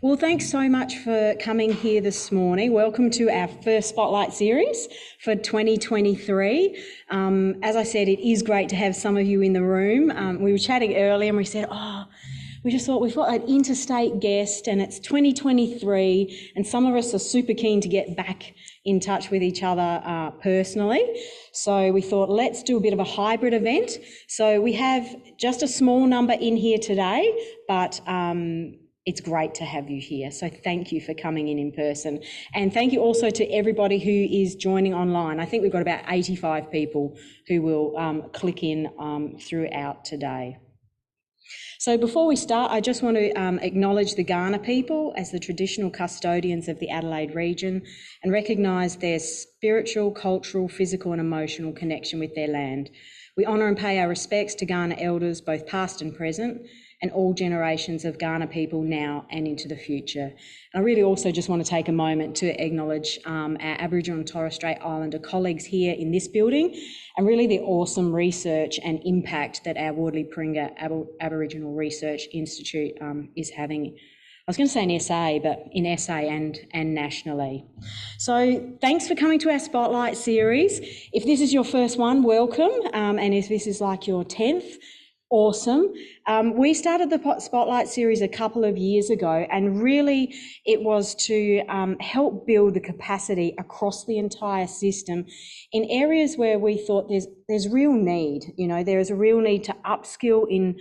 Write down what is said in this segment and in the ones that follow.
Well, thanks so much for coming here this morning. Welcome to our first Spotlight series for 2023. As I said, it is great to have some of you in the room. We were chatting earlier and we said, we just thought we've got an interstate guest and it's 2023 and some of us are super keen to get back in touch with each other personally. So we thought, let's do a bit of a hybrid event. So we have just a small number in here today, but it's great to have you here. So thank you for coming in person. And thank you also to everybody who is joining online. I think we've got about 85 people who will click in throughout today. So before we start, I just want to acknowledge the Kaurna people as the traditional custodians of the Adelaide region and recognise their spiritual, cultural, physical and emotional connection with their land. We honour and pay our respects to Kaurna elders, both past and present, and all generations of Kaurna people now and into the future. And I really also just want to take a moment to acknowledge our Aboriginal and Torres Strait Islander colleagues here in this building and really the awesome research and impact that our Warley-Paringa Aboriginal Research Institute is having. I was going to say in SA, but in SA and nationally. So thanks for coming to our Spotlight series. If this is your first one, welcome. And if this is like your 10th, awesome. We started the Spotlight series a couple of years ago, and really it was to help build the capacity across the entire system in areas where we thought there's real need. You know, there is a real need to upskill in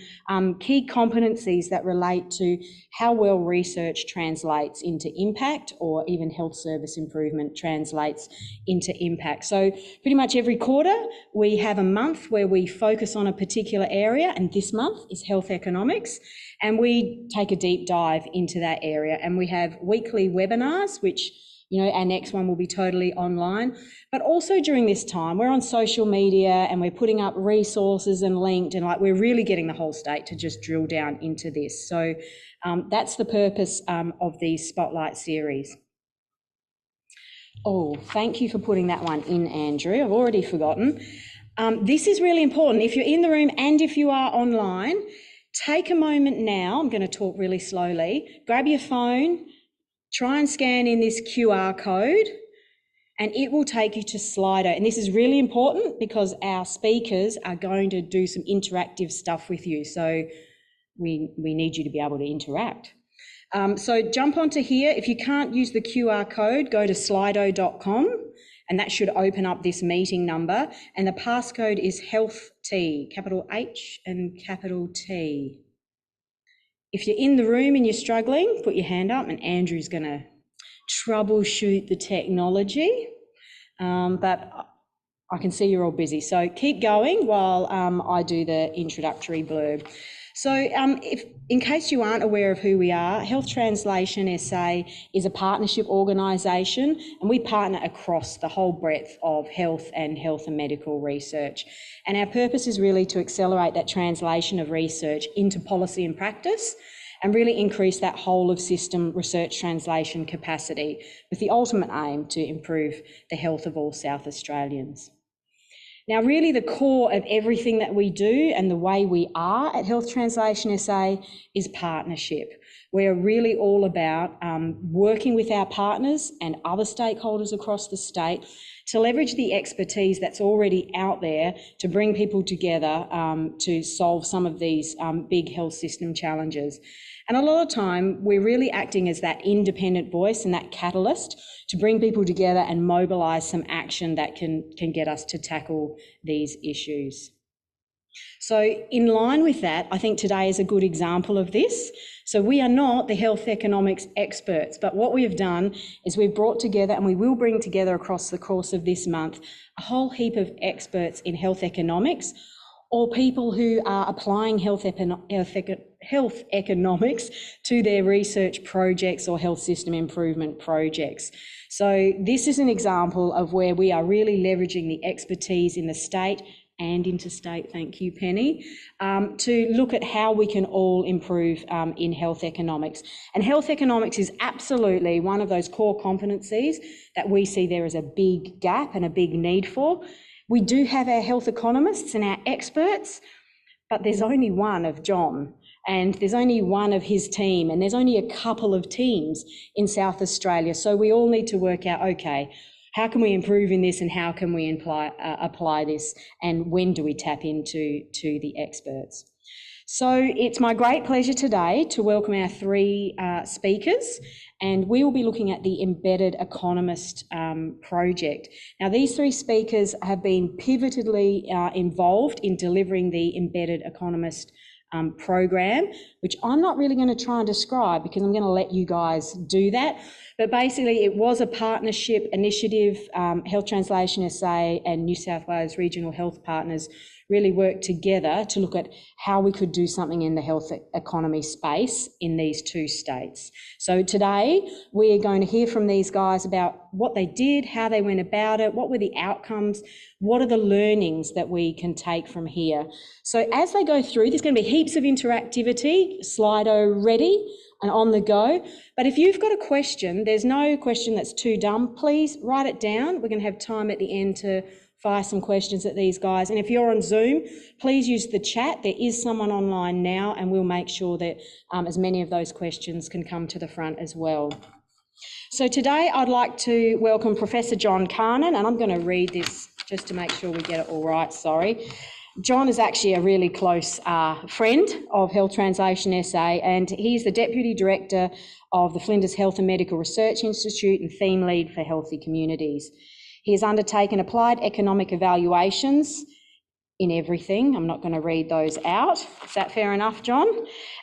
key competencies that relate to how well research translates into impact, or even health service improvement translates into impact. So pretty much every quarter we have a month where we focus on a particular area, and this month is health economics, and we take a deep dive into that area. And we have weekly webinars, which, you know, our next one will be totally online. But also during this time, we're on social media and we're putting up resources and linked, and we're really getting the whole state to just drill down into this. So that's the purpose of the Spotlight series. Oh, thank you for putting that one in, Andrew. I've already forgotten. This is really important. If you're in the room and if you are online, take a moment now. I'm going to talk really slowly. Grab your phone, try and scan in this QR code, and it will take you to Slido. And this is really important because our speakers are going to do some interactive stuff with you. So we need you to be able to interact. So jump onto here. If you can't use the QR code, go to slido.com. and that should open up this meeting number. And the passcode is HealthT, capital H and capital T. If you're in the room and you're struggling, put your hand up, and Andrew's going to troubleshoot the technology. But I can see you're all busy, so keep going while I do the introductory blurb. So in case you aren't aware of who we are, Health Translation SA is a partnership organisation, and we partner across the whole breadth of health and medical research. And our purpose is really to accelerate that translation of research into policy and practice, and really increase that whole of system research translation capacity, with the ultimate aim to improve the health of all South Australians. Now, really the core of everything that we do and the way we are at Health Translation SA is partnership. We're really all about working with our partners and other stakeholders across the state to leverage the expertise that's already out there to bring people together to solve some of these big health system challenges. And a lot of time, we're really acting as that independent voice and that catalyst to bring people together and mobilise some action that can get us to tackle these issues. So in line with that, I think today is a good example of this. So we are not the health economics experts, but what we have done is we've brought together, and we will bring together across the course of this month, a whole heap of experts in health economics, or people who are applying health economics to their research projects or health system improvement projects. So this is an example of where we are really leveraging the expertise in the state and interstate, thank you, Penny, to look at how we can all improve in health economics. And health economics is absolutely one of those core competencies that we see there is a big gap and a big need for. We do have our health economists and our experts, but there's only one of John. and there's only one of his team, and there's only a couple of teams in South Australia. So we all need to work out, okay, how can we improve in this, and how can we apply this, and when do we tap into the experts? So it's my great pleasure today to welcome our three speakers, and we will be looking at the Embedded Economist project. Now, these three speakers have been pivotally involved in delivering the Embedded Economist program, which I'm not really going to try and describe because I'm going to let you guys do that. But basically, it was a partnership initiative. Health Translation SA and New South Wales Regional Health Partners really worked together to look at how we could do something in the health economy space in these two states. So today, we are going to hear from these guys about what they did, how they went about it, what were the outcomes, what are the learnings that we can take from here. So as they go through, there's going to be heaps of interactivity, Slido ready and on the go. But if you've got a question, there's no question that's too dumb, please write it down. We're going to have time at the end to fire some questions at these guys. And if you're on Zoom, please use the chat. There is someone online now, and we'll make sure that as many of those questions can come to the front as well. So today I'd like to welcome Professor John Karnon, and I'm going to read this just to make sure we get it all right, sorry. John is actually a really close friend of Health Translation SA, and he's the Deputy Director of the Flinders Health and Medical Research Institute and Theme Lead for Healthy Communities. He has undertaken applied economic evaluations in everything. I'm not going to read those out. Is that fair enough, John?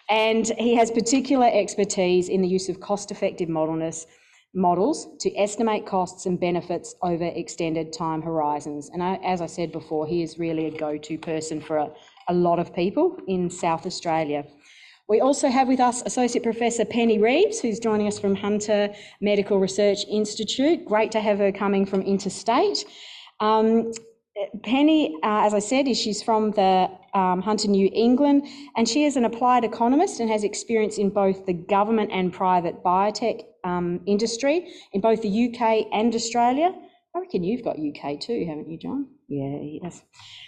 And he has particular expertise in the use of cost-effective models to estimate costs and benefits over extended time horizons. And as I said before, he is really a go-to person for a lot of people in South Australia. We also have with us Associate Professor Penny Reeves, who's joining us from Hunter Medical Research Institute. Great to have her coming from interstate. Penny, as I said, she's from the Hunter, New England, and she is an applied economist and has experience in both the government and private biotech industry in both the UK and Australia. I reckon you've got UK too, haven't you, John? Yeah, he has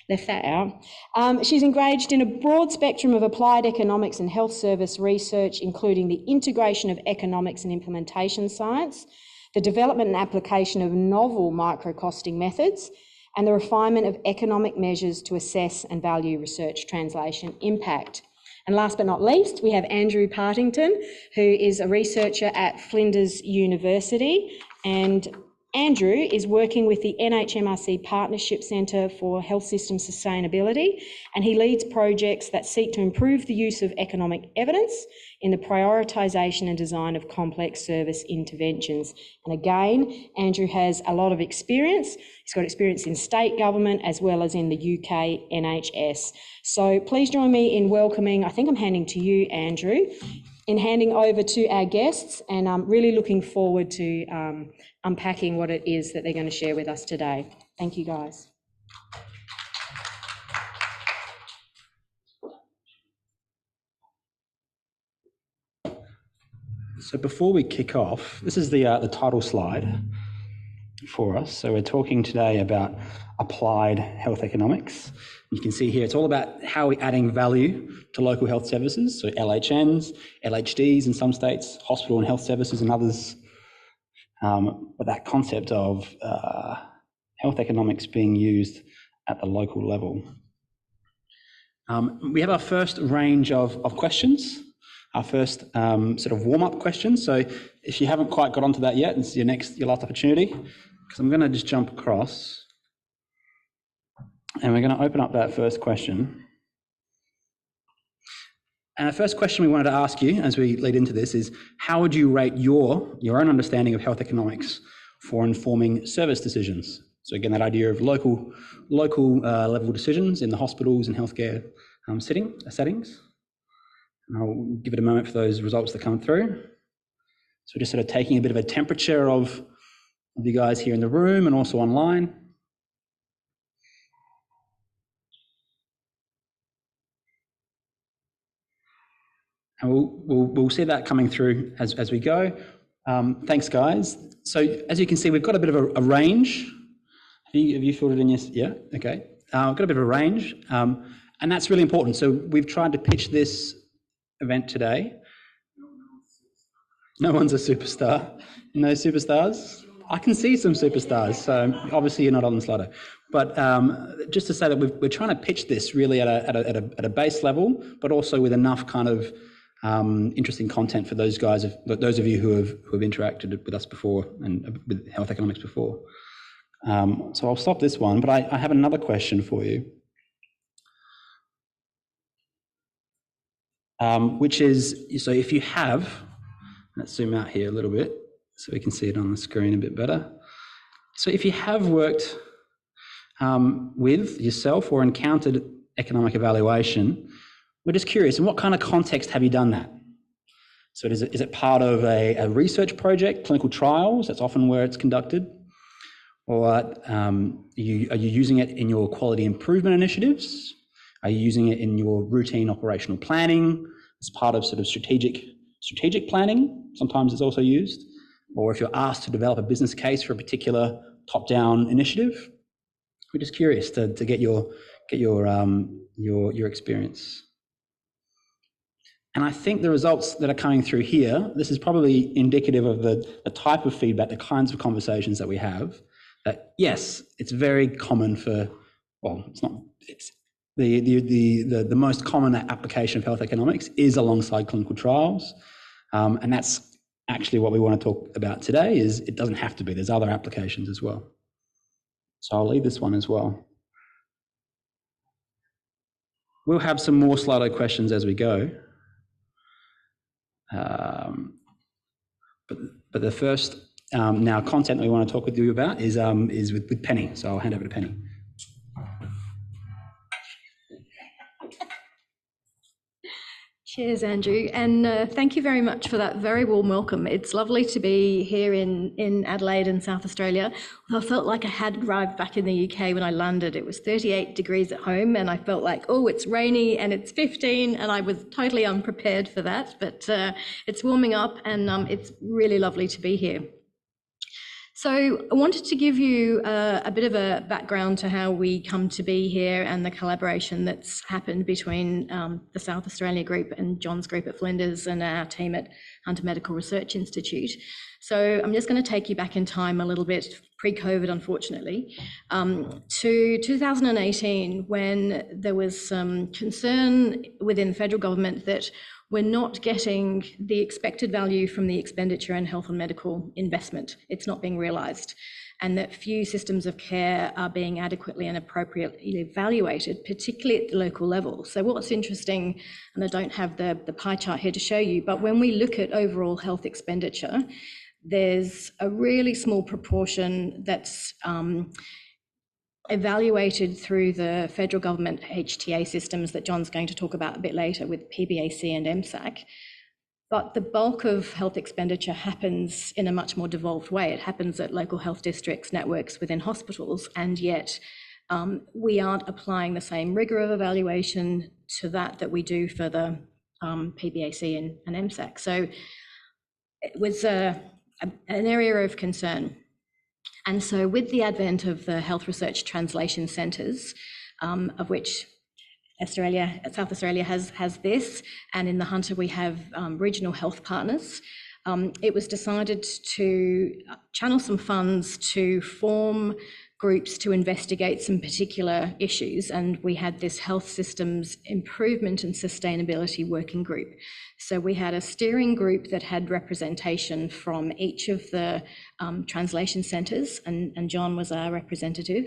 left that out. She's engaged in a broad spectrum of applied economics and health service research, including the integration of economics and implementation science, the development and application of novel microcosting methods, and the refinement of economic measures to assess and value research translation impact. And last but not least, we have Andrew Partington, who is a researcher at Flinders University, and Andrew is working with the NHMRC Partnership Centre for Health System Sustainability, and he leads projects that seek to improve the use of economic evidence in the prioritisation and design of complex service interventions. And again, Andrew has a lot of experience. He's got experience in state government as well as in the UK NHS. So please join me in welcoming, I think I'm handing to you, Andrew, in handing over to our guests, and I'm really looking forward to unpacking what it is that they're going to share with us today. Thank you, guys. So before we kick off, this is the title slide for us. So we're talking today about applied health economics. You can see here it's all about how we're adding value to local health services, so LHNs, LHDs in some states, hospital and health services in others. But that concept of health economics being used at the local level. We have our first range of questions, our first sort of warm-up questions. So if you haven't quite got onto that yet, this is your last opportunity, because I'm going to just jump across and we're going to open up that first question. And the first question we wanted to ask you as we lead into this is, how would you rate your own understanding of health economics for informing service decisions? So again, that idea of local level decisions in the hospitals and healthcare settings. And I'll give it a moment for those results to come through. So we're just sort of taking a bit of a temperature of you guys here in the room and also online. And we'll see that coming through as we go. Thanks, guys. So as you can see, we've got a bit of a range. Have you filled it in? Yes. Yeah. Okay. We've got a bit of a range, and that's really important. So we've tried to pitch this event today? No one's a superstar. No superstars? I can see some superstars, so obviously you're not on the Slido. But just to say that we're trying to pitch this really at a base level, but also with enough kind of interesting content for those of you who have interacted with us before and with health economics before. So I'll stop this one, but I have another question for you, which is, so if you have, let's zoom out here a little bit so we can see it on the screen a bit better. So if you have worked with yourself or encountered economic evaluation, we're just curious, in what kind of context have you done that? So is it part of a research project, clinical trials? That's often where it's conducted. Or are you using it in your quality improvement initiatives? Are you using it in your routine operational planning as part of sort of strategic planning? Sometimes it's also used. Or if you're asked to develop a business case for a particular top-down initiative. We're just curious to get your experience. And I think the results that are coming through here, this is probably indicative of the type of feedback, the kinds of conversations that we have. That yes, it's very common for, well, it's not. It's the most common application of health economics is alongside clinical trials, and that's actually what we want to talk about today. Is it doesn't have to be. There's other applications as well. So I'll leave this one as well. We'll have some more Slido questions as we go. But the first now content we want to talk with you about is with Penny. So I'll hand over to Penny. Cheers, Andrew, and thank you very much for that very warm welcome. It's lovely to be here in Adelaide in South Australia. I felt like I had arrived back in the UK when I landed. It was 38 degrees at home and I felt like, oh, it's rainy and it's 15, and I was totally unprepared for that, but it's warming up and it's really lovely to be here. So I wanted to give you a bit of a background to how we come to be here and the collaboration that's happened between the South Australia group and John's group at Flinders and our team at Hunter Medical Research Institute. So I'm just going to take you back in time a little bit, pre-COVID, unfortunately, to 2018, when there was some concern within the federal government that we're not getting the expected value from the expenditure in health and medical investment. It's not being realised, and that few systems of care are being adequately and appropriately evaluated, particularly at the local level. So what's interesting, and I don't have the pie chart here to show you, but when we look at overall health expenditure, there's a really small proportion that's evaluated through the federal government HTA systems that John's going to talk about a bit later with PBAC and MSAC. But the bulk of health expenditure happens in a much more devolved way. It happens at local health districts, networks within hospitals, and yet we aren't applying the same rigour of evaluation to that we do for the PBAC and MSAC. So it was an area of concern. And so with the advent of the health research translation centres, of which South Australia has this, and in the Hunter we have regional health partners, it was decided to channel some funds to form groups to investigate some particular issues, and we had this health systems improvement and sustainability working group. So we had a steering group that had representation from each of the translation centres, and John was our representative.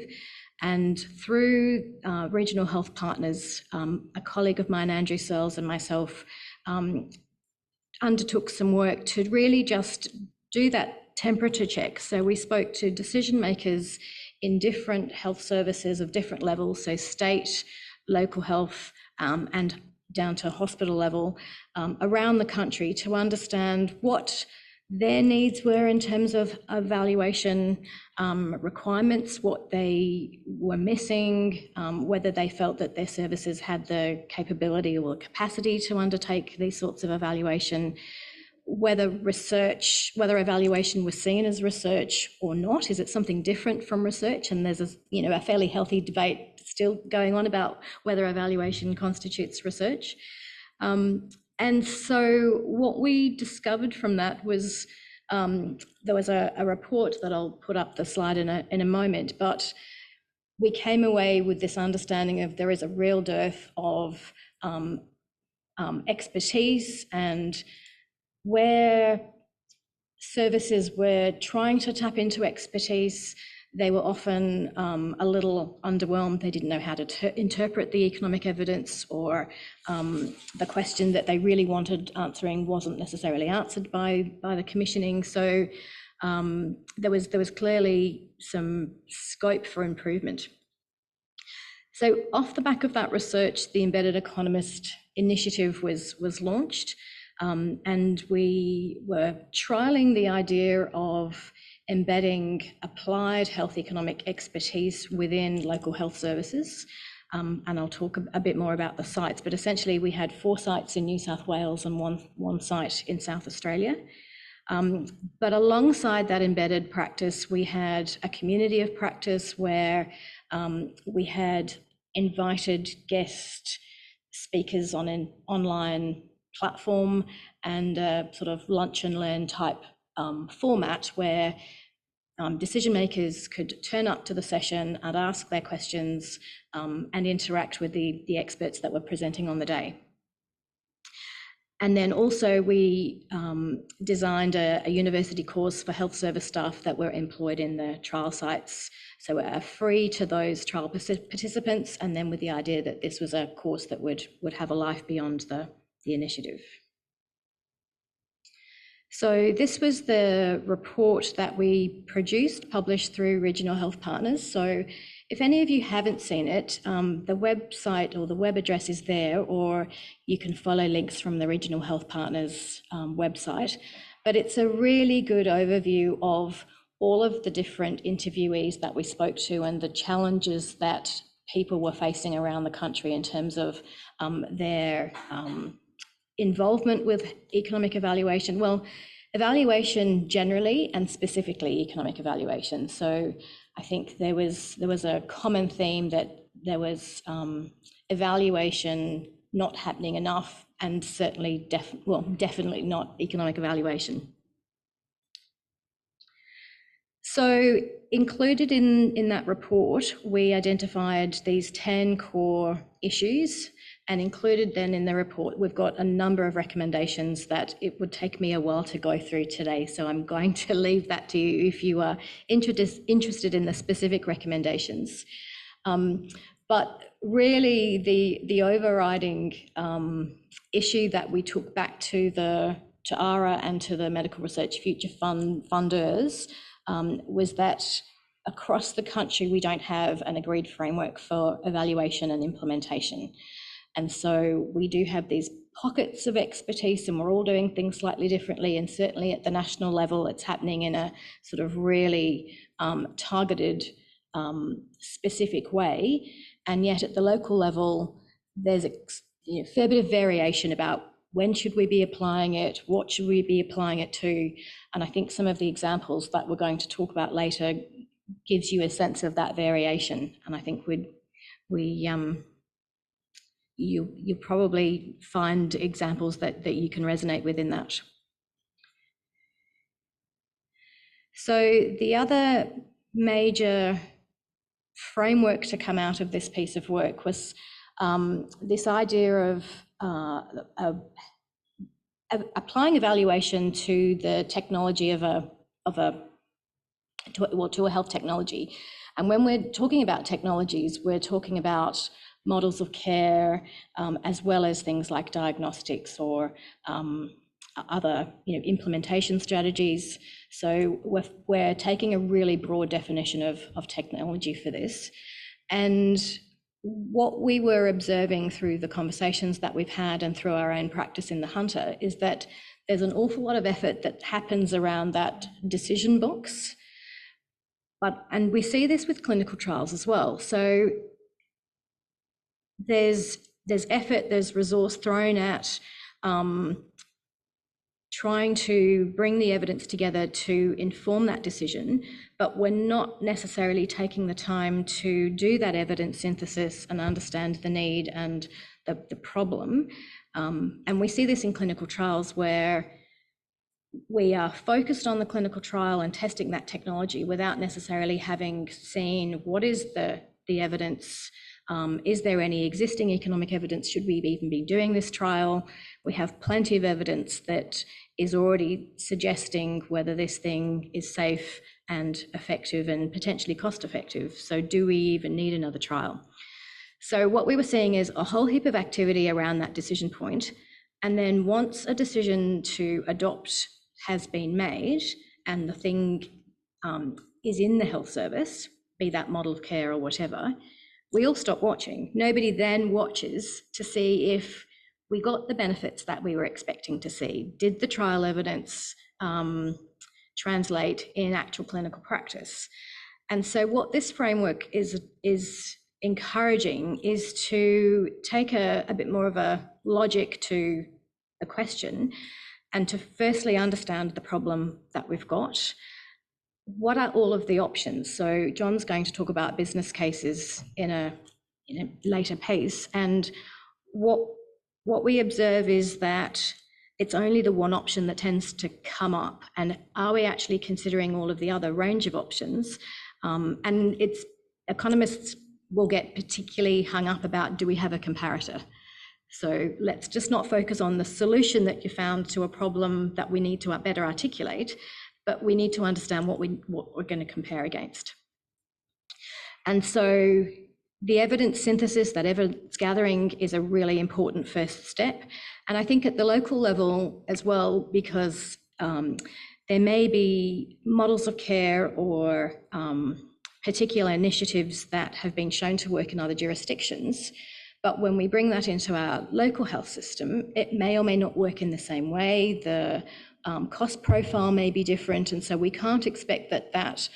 And through regional health partners, a colleague of mine, Andrew Searles, and myself undertook some work to really just do that temperature check. So we spoke to decision makers in different health services of different levels, so state, local health, and down to hospital level around the country, to understand what their needs were in terms of evaluation requirements, what they were missing, whether they felt that their services had the capability or capacity to undertake these sorts of evaluation, whether evaluation was seen as research or not. Is it something different from research? And there's a fairly healthy debate still going on about whether evaluation constitutes research. And so what we discovered from that was there was a report that I'll put up the slide in a moment, but we came away with this understanding of there is a real dearth of expertise, and where services were trying to tap into expertise, they were often a little underwhelmed. They didn't know how to interpret the economic evidence, or the question that they really wanted answering wasn't necessarily answered by the commissioning. So there was clearly some scope for improvement. So off the back of that research, the Embedded Economist initiative was launched, and we were trialling the idea of embedding applied health economic expertise within local health services. And I'll talk a bit more about the sites, but essentially we had 4 sites in New South Wales and one site in South Australia. But alongside that embedded practice, we had a community of practice where we had invited guest speakers on an online platform, and a sort of lunch and learn type format where decision makers could turn up to the session and ask their questions and interact with the experts that were presenting on the day. And then also we designed a university course for health service staff that were employed in the trial sites. So free to those trial participants, and then with the idea that this was a course that would have a life beyond the initiative. So this was the report that we produced, published through Regional Health Partners. So if any of you haven't seen it, the website or the web address is there, or you can follow links from the Regional Health Partners website. But it's a really good overview of all of the different interviewees that we spoke to and the challenges that people were facing around the country in terms of their involvement with economic evaluation. Well, evaluation generally, and specifically economic evaluation. So I think there was a common theme that there was evaluation not happening enough, and certainly definitely not economic evaluation. So included in that report, we identified these 10 core issues, and included then in the report, we've got a number of recommendations that it would take me a while to go through today. So I'm going to leave that to you if you are interested in the specific recommendations. But really the overriding issue that we took back to ARA and to the Medical Research Future funders was that across the country, we don't have an agreed framework for evaluation and implementation. And so we do have these pockets of expertise, and we're all doing things slightly differently. And certainly at the national level, it's happening in a sort of really targeted, specific way. And yet at the local level, there's a fair bit of variation about when should we be applying it, what should we be applying it to. And I think some of the examples that we're going to talk about later gives you a sense of that variation. And I think you probably find examples that you can resonate with in that. So the other major framework to come out of this piece of work was this idea of applying evaluation to the technology to a health technology. And when we're talking about technologies, we're talking about models of care, as well as things like diagnostics or other implementation strategies. So we're taking a really broad definition of technology for this. And what we were observing through the conversations that we've had and through our own practice in the Hunter is that there's an awful lot of effort that happens around that decision box. And we see this with clinical trials as well. So there's effort, there's resource thrown at trying to bring the evidence together to inform that decision, but we're not necessarily taking the time to do that evidence synthesis and understand the need and the problem. And we see this in clinical trials where we are focused on the clinical trial and testing that technology without necessarily having seen what is the evidence. Is there any existing economic evidence? Should we even be doing this trial? We have plenty of evidence that is already suggesting whether this thing is safe and effective and potentially cost effective. So do we even need another trial? So what we were seeing is a whole heap of activity around that decision point. And then once a decision to adopt has been made and the thing is in the health service, be that model of care or whatever, we all stop watching. Nobody then watches to see if we got the benefits that we were expecting to see. Did the trial evidence translate in actual clinical practice? And so what this framework is encouraging is to take a bit more of a logic to the question and to firstly understand the problem that we've got. What are all of the options? So John's going to talk about business cases in a later piece, and what we observe is that it's only the one option that tends to come up, and are we actually considering all of the other range of options? And economists will get particularly hung up about, do we have a comparator? So let's just not focus on the solution that you found to a problem that we need to better articulate, but we need to understand what we're going to compare against. And so the evidence synthesis, that evidence gathering, is a really important first step. And I think at the local level as well, because there may be models of care or particular initiatives that have been shown to work in other jurisdictions. But when we bring that into our local health system, it may or may not work in the same way. The cost profile may be different. And so we can't expect that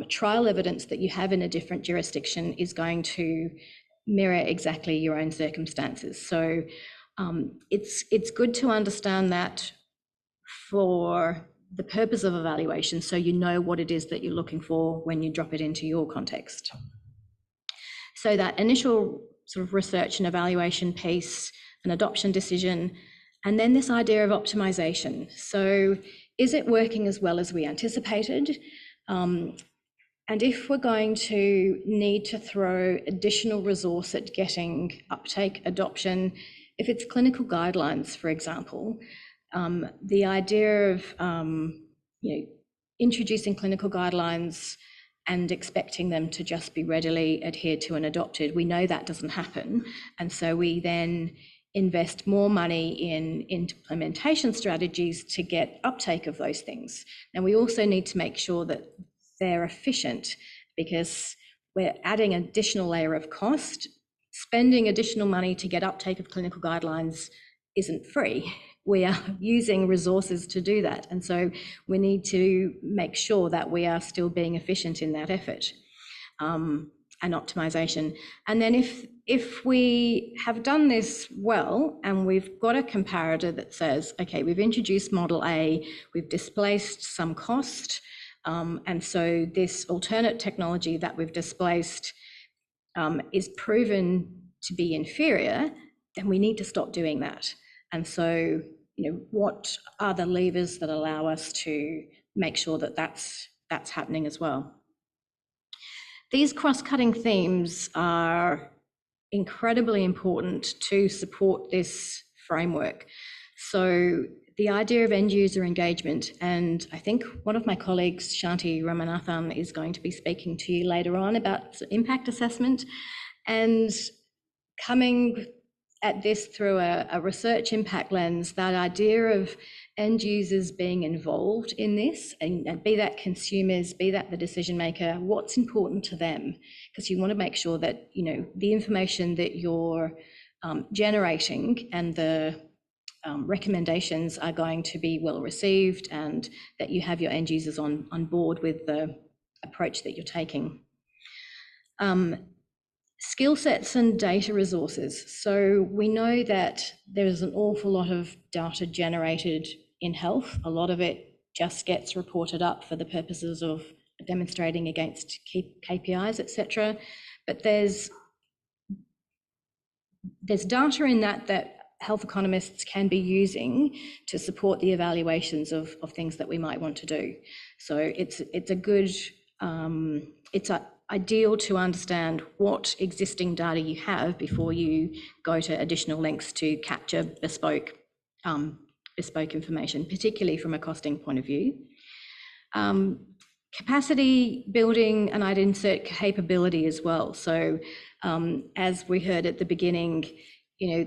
trial evidence that you have in a different jurisdiction is going to mirror exactly your own circumstances. So it's good to understand that for the purpose of evaluation, so you know what it is that you're looking for when you drop it into your context. So that initial sort of research and evaluation piece, an adoption decision, and then this idea of optimization. So is it working as well as we anticipated? And if we're going to need to throw additional resource at getting uptake, adoption, if it's clinical guidelines, for example, the idea of introducing clinical guidelines and expecting them to just be readily adhered to and adopted, we know that doesn't happen. And so we then invest more money in implementation strategies to get uptake of those things. And we also need to make sure that they're efficient, because we're adding an additional layer of cost. Spending additional money to get uptake of clinical guidelines isn't free. We are using resources to do that. And so we need to make sure that we are still being efficient in that effort and optimization. And then if we have done this well, and we've got a comparator that says, okay, we've introduced model A, we've displaced some cost, and so this alternate technology that we've displaced is proven to be inferior, then we need to stop doing that. And so, what are the levers that allow us to make sure that that's happening as well? These cross-cutting themes are incredibly important to support this framework. So the idea of end user engagement, and I think one of my colleagues, Shanti Ramanathan, is going to be speaking to you later on about impact assessment, and coming at this through a research impact lens, that idea of end users being involved in this, and be that consumers, be that the decision maker, what's important to them, because you want to make sure that the information that you're generating and the recommendations are going to be well received, and that you have your end users on board with the approach that you're taking. Skill sets and data resources. So we know that there is an awful lot of data generated in health. A lot of it just gets reported up for the purposes of demonstrating against KPIs, etc. But there's data in that health economists can be using to support the evaluations of things that we might want to do. So it's ideal to understand what existing data you have before you go to additional lengths to capture bespoke information, particularly from a costing point of view. Capacity building, and I'd insert capability as well. So as we heard at the beginning,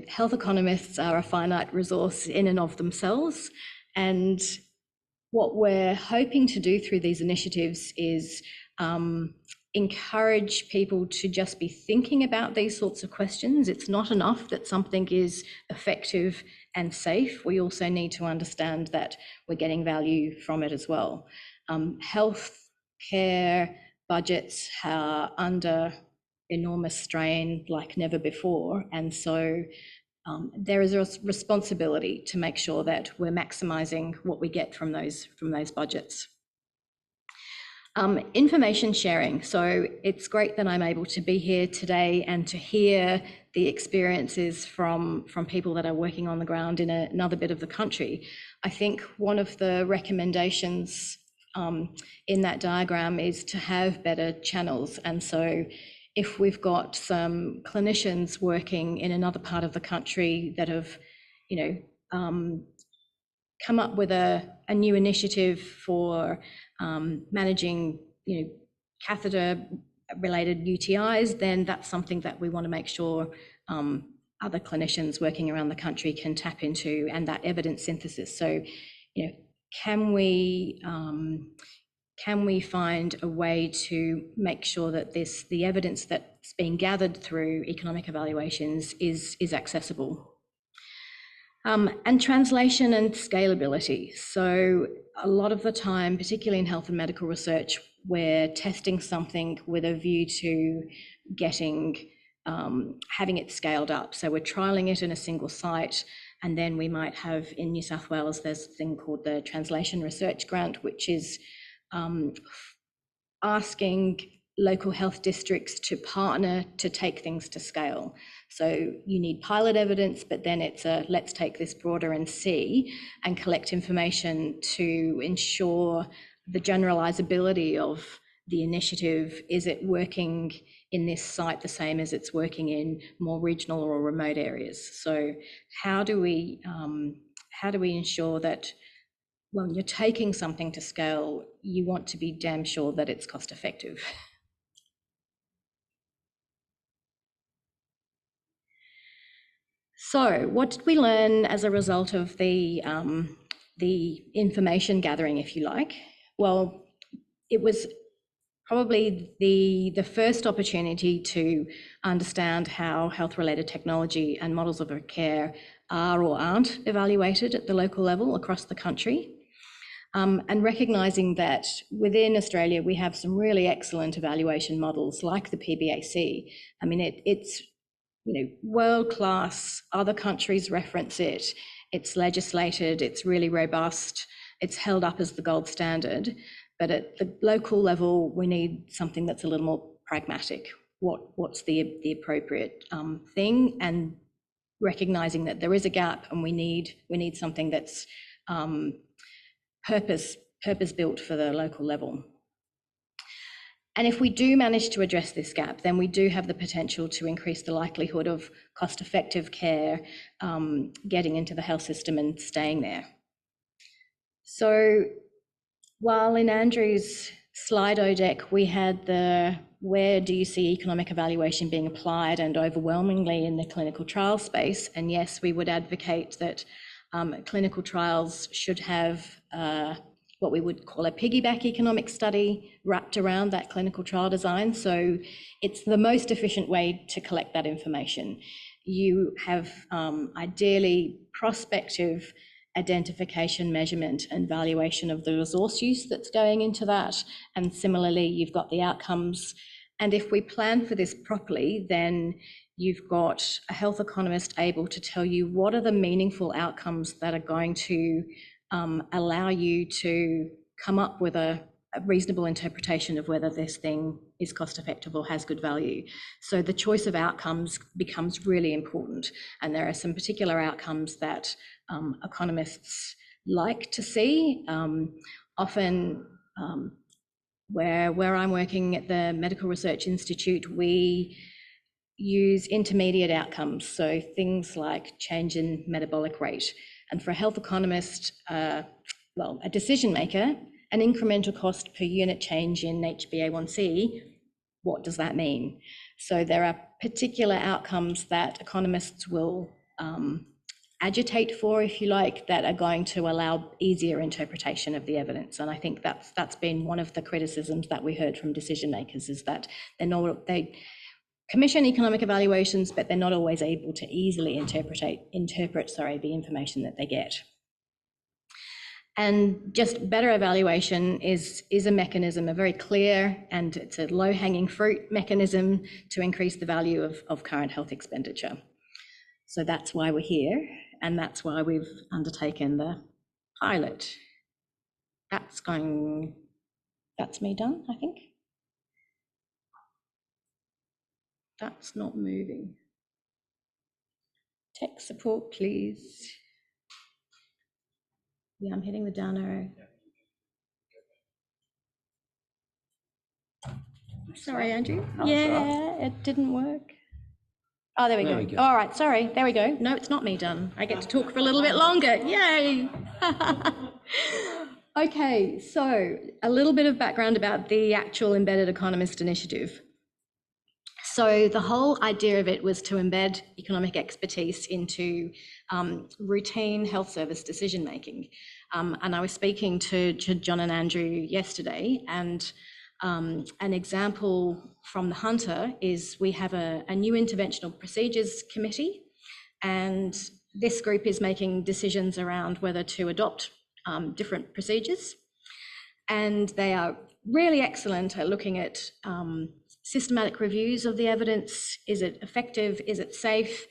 health economists are a finite resource in and of themselves. And what we're hoping to do through these initiatives is encourage people to just be thinking about these sorts of questions. It's not enough that something is effective and safe. We also need to understand that we're getting value from it as well. Health care budgets are under enormous strain like never before, and so there is a responsibility to make sure that we're maximising what we get from those budgets. Information sharing. So it's great that I'm able to be here today and to hear the experiences from people that are working on the ground in another bit of the country. I think one of the recommendations in that diagram is to have better channels. And so if we've got some clinicians working in another part of the country that have, come up with a new initiative for managing, catheter-related UTIs, then that's something that we want to make sure other clinicians working around the country can tap into, and that evidence synthesis. So, can we find a way to make sure that the evidence that's being gathered through economic evaluations is accessible? And translation and scalability. So a lot of the time, particularly in health and medical research, we're testing something with a view to having it scaled up. So we're trialing it in a single site, and then we might have, in New South Wales, there's a thing called the Translation Research Grant, which is asking local health districts to partner to take things to scale. So you need pilot evidence, but then it's let's take this broader and see and collect information to ensure the generalizability of the initiative. Is it working in this site the same as it's working in more regional or remote areas? So how do we ensure that when you're taking something to scale, you want to be damn sure that it's cost effective? So what did we learn as a result of the information gathering, if you like? Well, it was probably the first opportunity to understand how health-related technology and models of care are or aren't evaluated at the local level across the country. And recognising that within Australia, we have some really excellent evaluation models like the PBAC. I mean, it's world-class, other countries reference it, it's legislated, it's really robust, it's held up as the gold standard. But at the local level, we need something that's a little more pragmatic. What's the appropriate thing? And recognising that there is a gap, and we need something that's purpose-built for the local level. And if we do manage to address this gap, then we do have the potential to increase the likelihood of cost-effective care getting into the health system and staying there. So while in Andrew's Slido deck, we had where do you see economic evaluation being applied, and overwhelmingly in the clinical trial space. And yes, we would advocate that clinical trials should have what we would call a piggyback economic study wrapped around that clinical trial design. So it's the most efficient way to collect that information. You have ideally prospective identification, measurement and valuation of the resource use that's going into that. And similarly, you've got the outcomes. And if we plan for this properly, then you've got a health economist able to tell you what are the meaningful outcomes that are going to allow you to come up with a a reasonable interpretation of whether this thing is cost effective or has good value. So the choice of outcomes becomes really important. And there are some particular outcomes that economists like to see. Often where I'm working at the Medical Research Institute, we use intermediate outcomes. So things like change in metabolic rate. And for a health economist, well, a decision maker, an incremental cost per unit change in HbA1c, what does that mean? So there are particular outcomes that economists will agitate for, if you like, that are going to allow easier interpretation of the evidence. And I think that's been one of the criticisms that we heard from decision makers, is that they commission economic evaluations, but they're not always able to easily interpret the information that they get. And just better evaluation is a mechanism, a very clear, and it's a low-hanging fruit mechanism to increase the value of current health expenditure. So that's why we're here, and that's why we've undertaken the pilot. That's me done, I think. That's not moving. Tech support, please. Yeah, I'm hitting the down arrow. Sorry, Andrew. Yeah, it didn't work. Oh, there we go. All right, sorry, there we go. No, it's not me done. I get to talk for a little bit longer. Yay! Okay, so a little bit of background about the actual Embedded Economist initiative. So the whole idea of it was to embed economic expertise into routine health service decision making. And I was speaking to John and Andrew yesterday, and an example from the Hunter is we have a new interventional procedures committee, and this group is making decisions around whether to adopt different procedures. And they are really excellent at looking at systematic reviews of the evidence. Is it effective? Is it safe?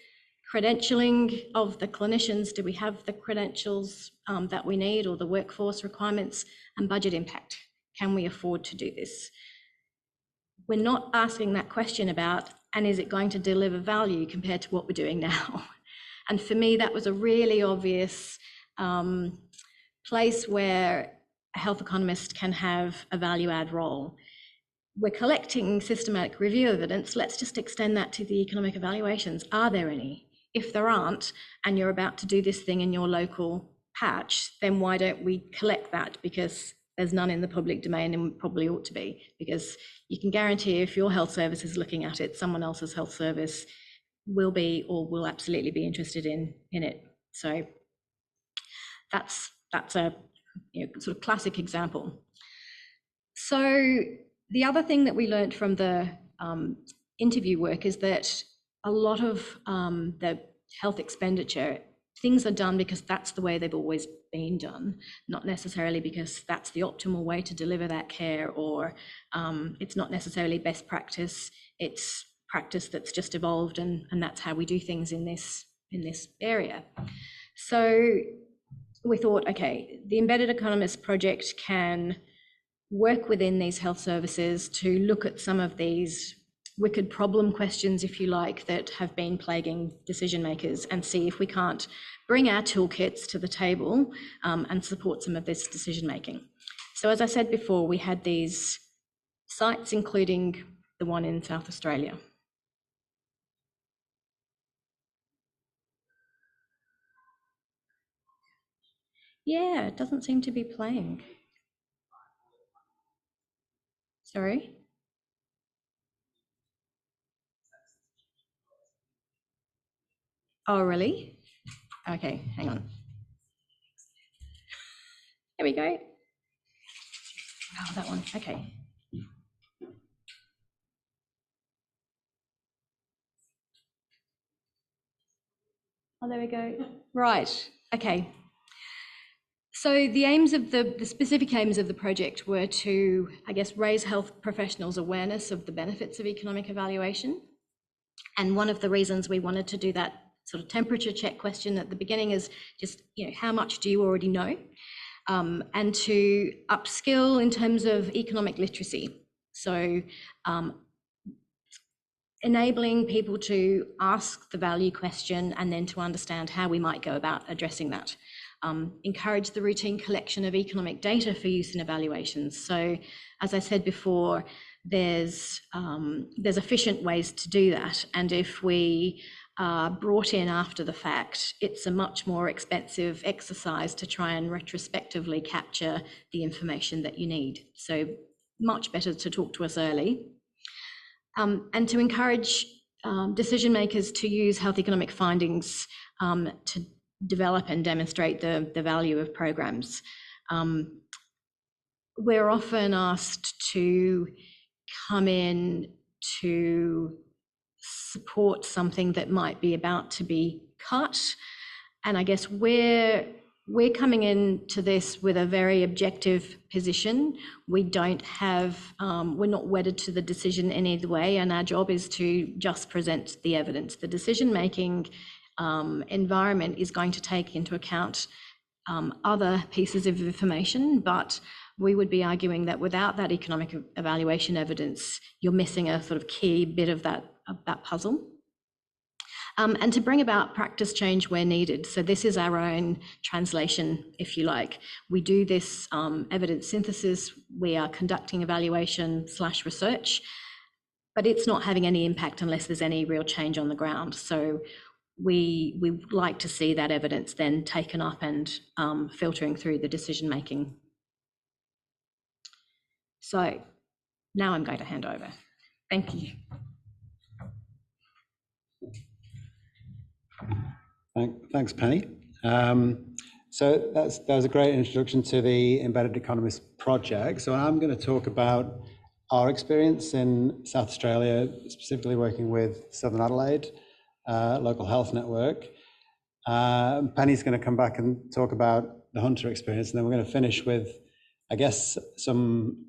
Credentialing of the clinicians. Do we have the credentials that we need, or the workforce requirements? And budget impact. Can we afford to do this? We're not asking that question about, and is it going to deliver value compared to what we're doing now? And for me, that was a really obvious place where a health economist can have a value add role. We're collecting systematic review evidence. Let's just extend that to the economic evaluations. Are there any? If there aren't, and you're about to do this thing in your local patch, then why don't we collect that? Because there's none in the public domain, and probably ought to be, because you can guarantee if your health service is looking at it, someone else's health service will be, or will absolutely be interested in it. So that's a sort of classic example. So the other thing that we learned from the interview work is that a lot of the health expenditure, things are done because that's the way they've always been done, not necessarily because that's the optimal way to deliver that care, or it's not necessarily best practice, it's practice that's just evolved, and that's how we do things in this area. So we thought, okay, the Embedded Economist project can work within these health services to look at some of these wicked problem questions, if you like, that have been plaguing decision makers, and see if we can't bring our toolkits to the table and support some of this decision making. So as I said before, we had these sites, including the one in South Australia. Yeah, it doesn't seem to be playing. Sorry. Oh, really? Okay, hang on. There we go. Oh, that one, okay. Oh, there we go. Right, okay. So the aims of the specific aims of the project were to, I guess, raise health professionals' awareness of the benefits of economic evaluation. And one of the reasons we wanted to do that sort of temperature check question at the beginning is just, how much do you already know? and to upskill in terms of economic literacy. So enabling people to ask the value question and then to understand how we might go about addressing that. Encourage the routine collection of economic data for use in evaluations. So as I said before, there's efficient ways to do that. And if we are brought in after the fact, it's a much more expensive exercise to try and retrospectively capture the information that you need. So much better to talk to us early. And to encourage decision makers to use health economic findings to develop and demonstrate the value of programs. We're often asked to come in to support something that might be about to be cut. And I guess we're coming into this with a very objective position. We don't have, we're not wedded to the decision in either way, and our job is to just present the evidence. The decision-making environment is going to take into account other pieces of information, but we would be arguing that without that economic evaluation evidence, you're missing a sort of key bit of that puzzle. And to bring about practice change where needed. So this is our own translation, if you like. We do this evidence synthesis, we are conducting evaluation/research, but it's not having any impact unless there's any real change on the ground. So we like to see that evidence then taken up and filtering through the decision making. So now I'm going to hand over. Thank you. Thanks, Penny. So that was a great introduction to the Embedded Economist project. So I'm going to talk about our experience in South Australia, specifically working with Southern Adelaide Local Health Network. Penny's going to come back and talk about the Hunter experience, and then we're going to finish with, I guess, some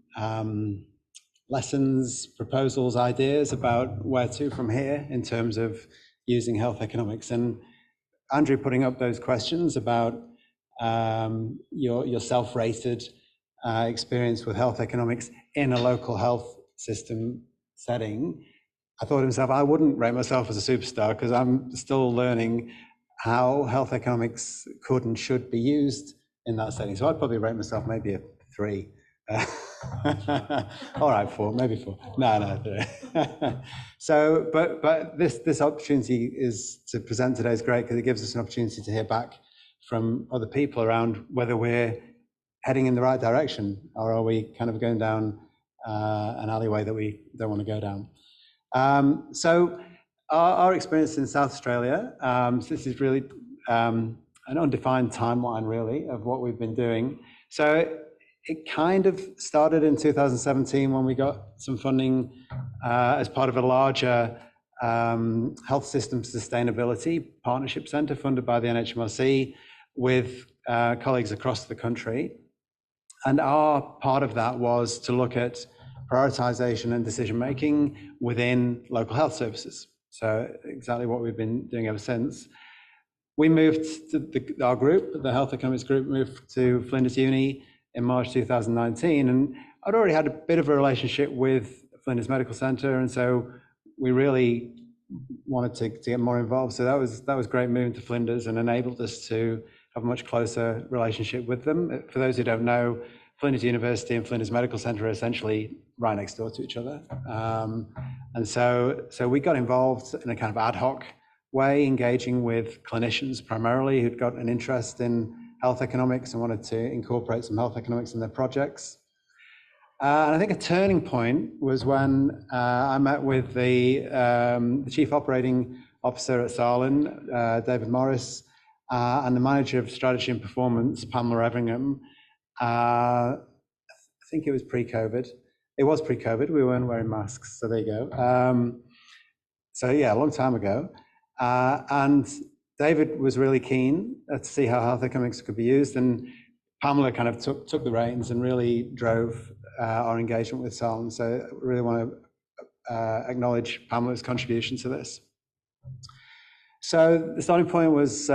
lessons, proposals, ideas about where to from here in terms of using health economics. And Andrew putting up those questions about your self-rated experience with health economics in a local health system setting, I thought to myself, I wouldn't rate myself as a superstar because I'm still learning how health economics could and should be used in that setting. So I'd probably rate myself maybe a 3. All right, 4, maybe 4. No, 3. So, but this opportunity is to present today is great because it gives us an opportunity to hear back from other people around whether we're heading in the right direction or are we kind of going down an alleyway that we don't want to go down. So our experience in South Australia, so this is really an undefined timeline really of what we've been doing. So it kind of started in 2017 when we got some funding as part of a larger health system sustainability partnership centre funded by the NHMRC with colleagues across the country. And our part of that was to look at prioritisation and decision-making within local health services. So exactly what we've been doing ever since. We moved to our group, the Health Economics group, moved to Flinders Uni in March 2019, and I'd already had a bit of a relationship with Flinders Medical Centre, and so we really wanted to get more involved. So that was great moving to Flinders and enabled us to have a much closer relationship with them. For those who don't know, Flinders University and Flinders Medical Centre are essentially right next door to each other. And so we got involved in a kind of ad hoc way, engaging with clinicians primarily who'd got an interest in health economics and wanted to incorporate some health economics in their projects. And I think a turning point was when I met with the Chief Operating Officer at Sarlin, David Morris, and the Manager of Strategy and Performance, Pamela Everingham. I think it was pre-COVID. It was pre-COVID. We weren't wearing masks, so there you go. So yeah, a long time ago. And David was really keen to see how health economics could be used, and Pamela kind of took the reins and really drove our engagement with Sarlin. So I really want to acknowledge Pamela's contribution to this. So the starting point was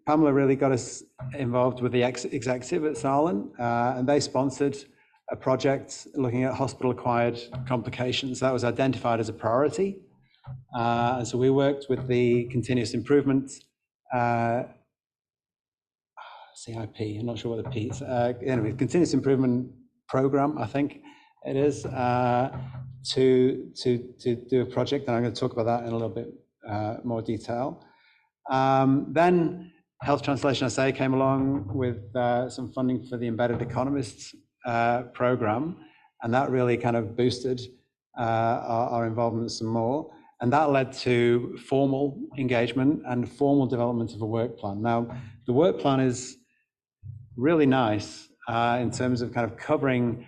Pamela really got us involved with the executive at Sarlan, and they sponsored a project looking at hospital-acquired complications. That was identified as a priority. And so we worked with the continuous improvement CIP, I'm not sure what the P is. Anyway, continuous improvement program, I think it is, to do a project, and I'm going to talk about that in a little bit more detail. Then Health Translation SA came along with some funding for the Embedded Economist program, and that really kind of boosted our involvement some more. And that led to formal engagement and formal development of a work plan. Now, the work plan is really nice in terms of kind of covering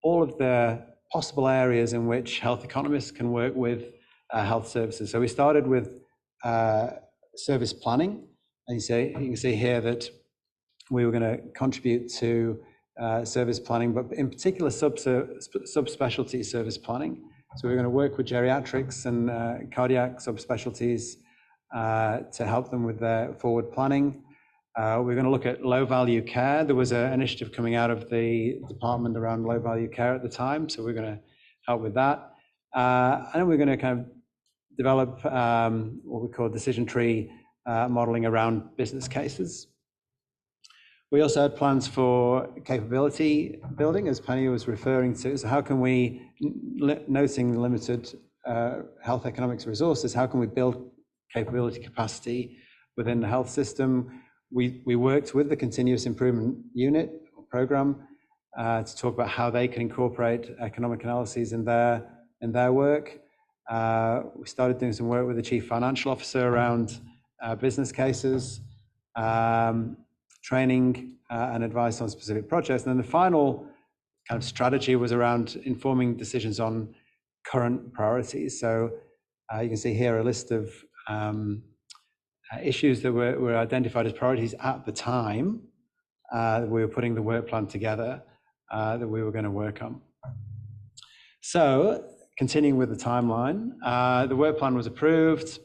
all of the possible areas in which health economists can work with health services. So we started with service planning, and you can see here that we were going to contribute to service planning, but in particular subspecialty service planning. So we're going to work with geriatrics and cardiac subspecialties to help them with their forward planning. We're going to look at low-value care. There was an initiative coming out of the department around low-value care at the time, so we're going to help with that. And then we're going to kind of develop what we call decision tree modeling around business cases. We also had plans for capability building, as Penny was referring to. So how can we, noting the limited health economics resources, how can we build capability capacity within the health system? We worked with the Continuous Improvement Unit or Program to talk about how they can incorporate economic analyses in their work. We started doing some work with the Chief Financial Officer around business cases, training and advice on specific projects. And then the final kind of strategy was around informing decisions on current priorities. So you can see here a list of issues that were identified as priorities at the time that we were putting the work plan together that we were going to work on. So continuing with the timeline, the work plan was approved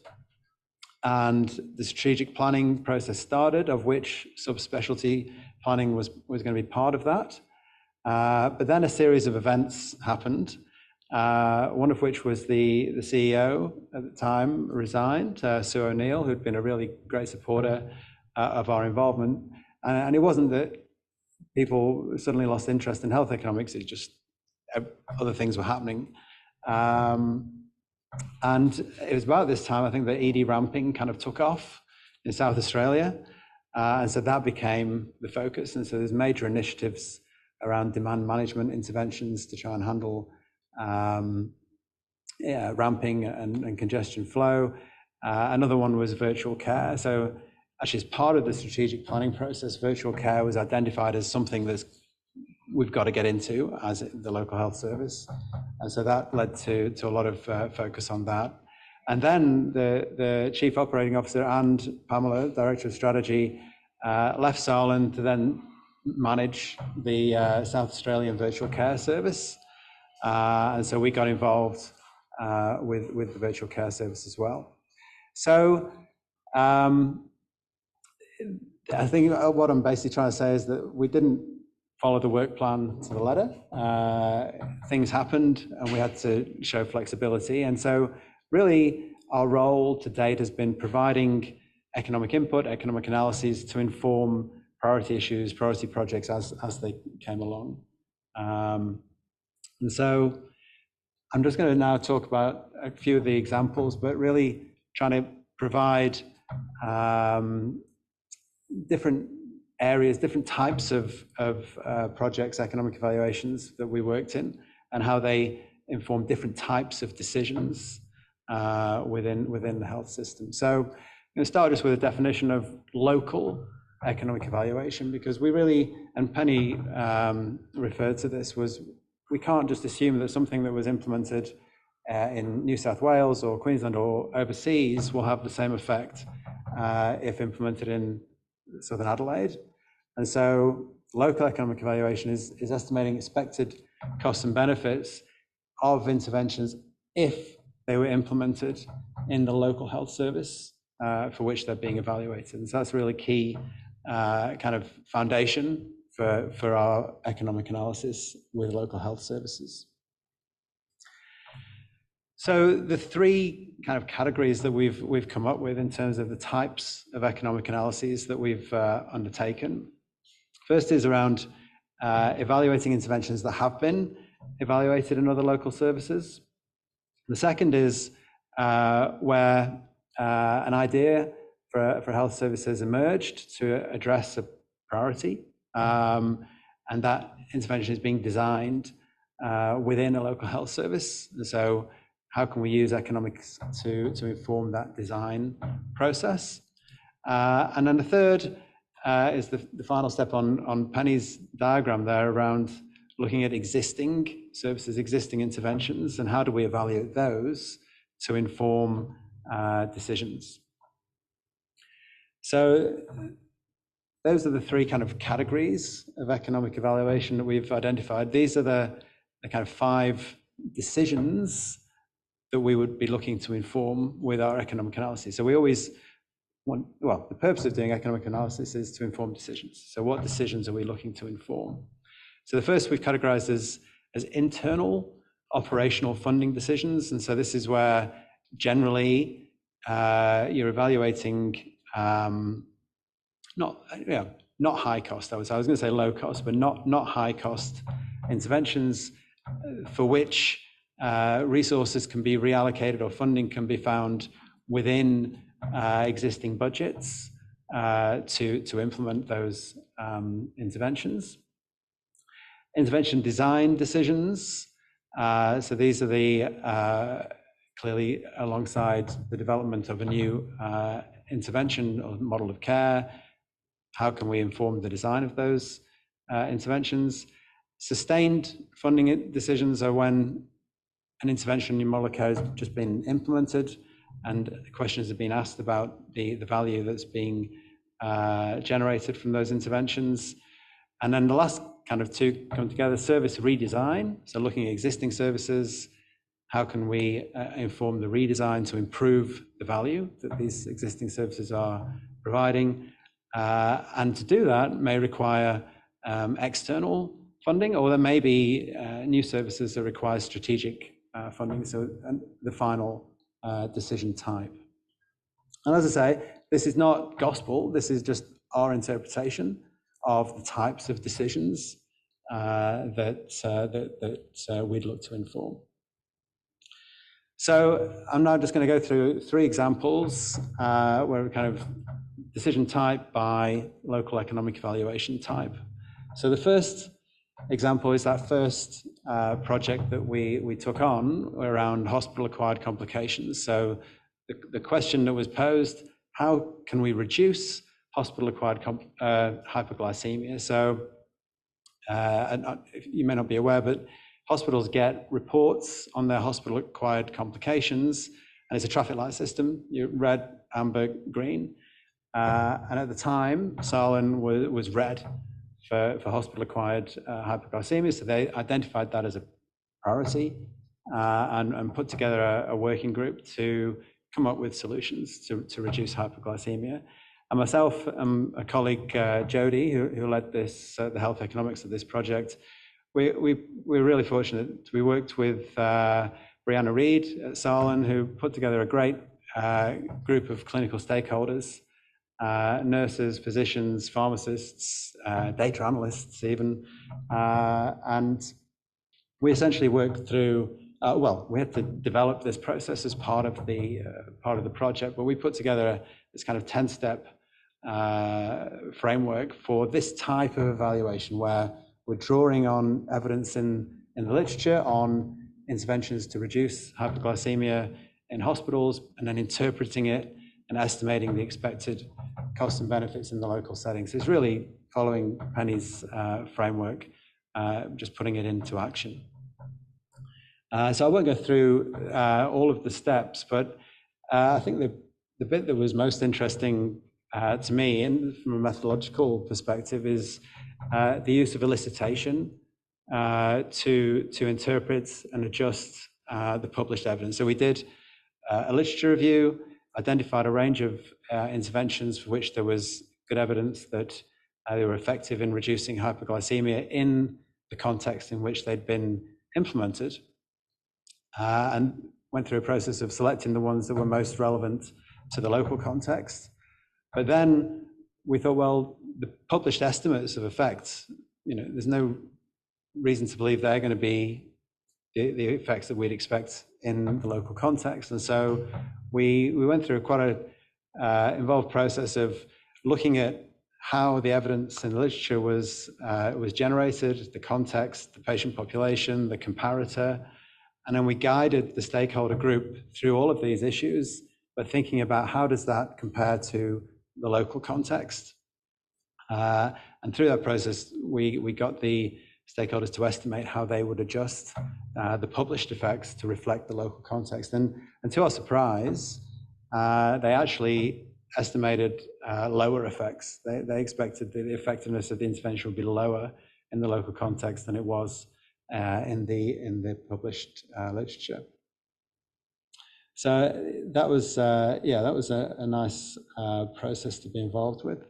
and the strategic planning process started, of which subspecialty planning was going to be part of that. But then a series of events happened, one of which was the CEO at the time resigned, Sue O'Neill, who'd been a really great supporter of our involvement. And it wasn't that people suddenly lost interest in health economics, it just other things were happening. And it was about this time, I think, that ED ramping kind of took off in South Australia. And so that became the focus. And so there's major initiatives around demand management interventions to try and handle ramping and congestion flow. Another one was virtual care. So actually, as part of the strategic planning process, virtual care was identified as something we've got to get into as the local health service. And so that led to a lot of focus on that. And then the Chief Operating Officer and Pamela, Director of Strategy, left Sarlan to then manage the South Australian virtual care service. And so we got involved with the virtual care service as well. So I think what I'm basically trying to say is that we didn't follow the work plan to the letter. Things happened and we had to show flexibility. And so really our role to date has been providing economic input, economic analyses to inform priority issues, priority projects as they came along. And so I'm just going to now talk about a few of the examples, but really trying to provide different areas, different types of projects, economic evaluations that we worked in, and how they inform different types of decisions within the health system. So I'm going to start just with a definition of local economic evaluation, because we really, and Penny referred to this, was we can't just assume that something that was implemented in New South Wales or Queensland or overseas will have the same effect if implemented in Southern Adelaide. And so local economic evaluation is estimating expected costs and benefits of interventions if they were implemented in the local health service for which they're being evaluated. And so that's a really key kind of foundation for our economic analysis with local health services. So the three kind of categories that we've come up with in terms of the types of economic analyses that we've undertaken. First is around evaluating interventions that have been evaluated in other local services. The second is where an idea for health services emerged to address a priority, and that intervention is being designed within a local health service. And so how can we use economics to inform that design process? And then the third is the final step on Penny's diagram there around looking at existing services, existing interventions, and how do we evaluate those to inform decisions. So those are the three kind of categories of economic evaluation that we've identified. These are the kind of 5 decisions that we would be looking to inform with our economic analysis. So we always want, well, the purpose of doing economic analysis is to inform decisions. So what decisions are we looking to inform? So the first we've categorized as internal operational funding decisions. And so this is where generally you're evaluating not high cost, I was going to say low cost, but not high cost interventions for which resources can be reallocated or funding can be found within existing budgets to implement those interventions. Intervention design decisions. So these are the clearly alongside the development of a new intervention or model of care. How can we inform the design of those interventions? Sustained funding decisions are when an intervention in model of care has just been implemented and questions have been asked about the value that's being generated from those interventions. And then the last kind of two come together, service redesign. So looking at existing services, how can we inform the redesign to improve the value that these existing services are providing? And to do that may require external funding, or there may be new services that require strategic funding. So the final decision type. And as I say, this is not gospel. This is just our interpretation of the types of decisions that we'd look to inform. So I'm now just going to go through 3 examples where we kind of decision type by local economic evaluation type. So the first example is that first project that we took on around hospital-acquired complications. So the question that was posed, how can we reduce hospital-acquired hypoglycemia? So you may not be aware, but hospitals get reports on their hospital-acquired complications, and it's a traffic light system, red, amber, green. And at the time, Salin was red for hospital-acquired hypoglycemia, so they identified that as a priority and put together a working group to come up with solutions to reduce hypoglycemia. And myself and a colleague, Jody, who led this, the health economics of this project, we're really fortunate. We worked with Brianna Reed at Salin, who put together a great group of clinical stakeholders, nurses, physicians, pharmacists, data analysts even, and we essentially worked through, we had to develop this process as part of the project, but we put together this kind of 10-step framework for this type of evaluation where we're drawing on evidence in the literature on interventions to reduce hypoglycemia in hospitals and then interpreting it and estimating the expected costs and benefits in the local settings. So it's really following Penny's framework, just putting it into action. So I won't go through all of the steps, but I think the bit that was most interesting to me, and from a methodological perspective, is the use of elicitation to interpret and adjust the published evidence. So we did a literature review, identified a range of interventions for which there was good evidence that they were effective in reducing hypoglycemia in the context in which they'd been implemented, and went through a process of selecting the ones that were most relevant to the local context. But then we thought, well, the published estimates of effects, there's no reason to believe they're going to be the effects that we'd expect in the local context. And so we went through quite a involved process of looking at how the evidence in the literature was generated, the context, the patient population, the comparator, and then we guided the stakeholder group through all of these issues, but thinking about how does that compare to the local context. And through that process, we got the stakeholders to estimate how they would adjust the published effects to reflect the local context. And to our surprise, they actually estimated lower effects. They expected the effectiveness of the intervention would be lower in the local context than it was in the published literature. So that was a nice process to be involved with,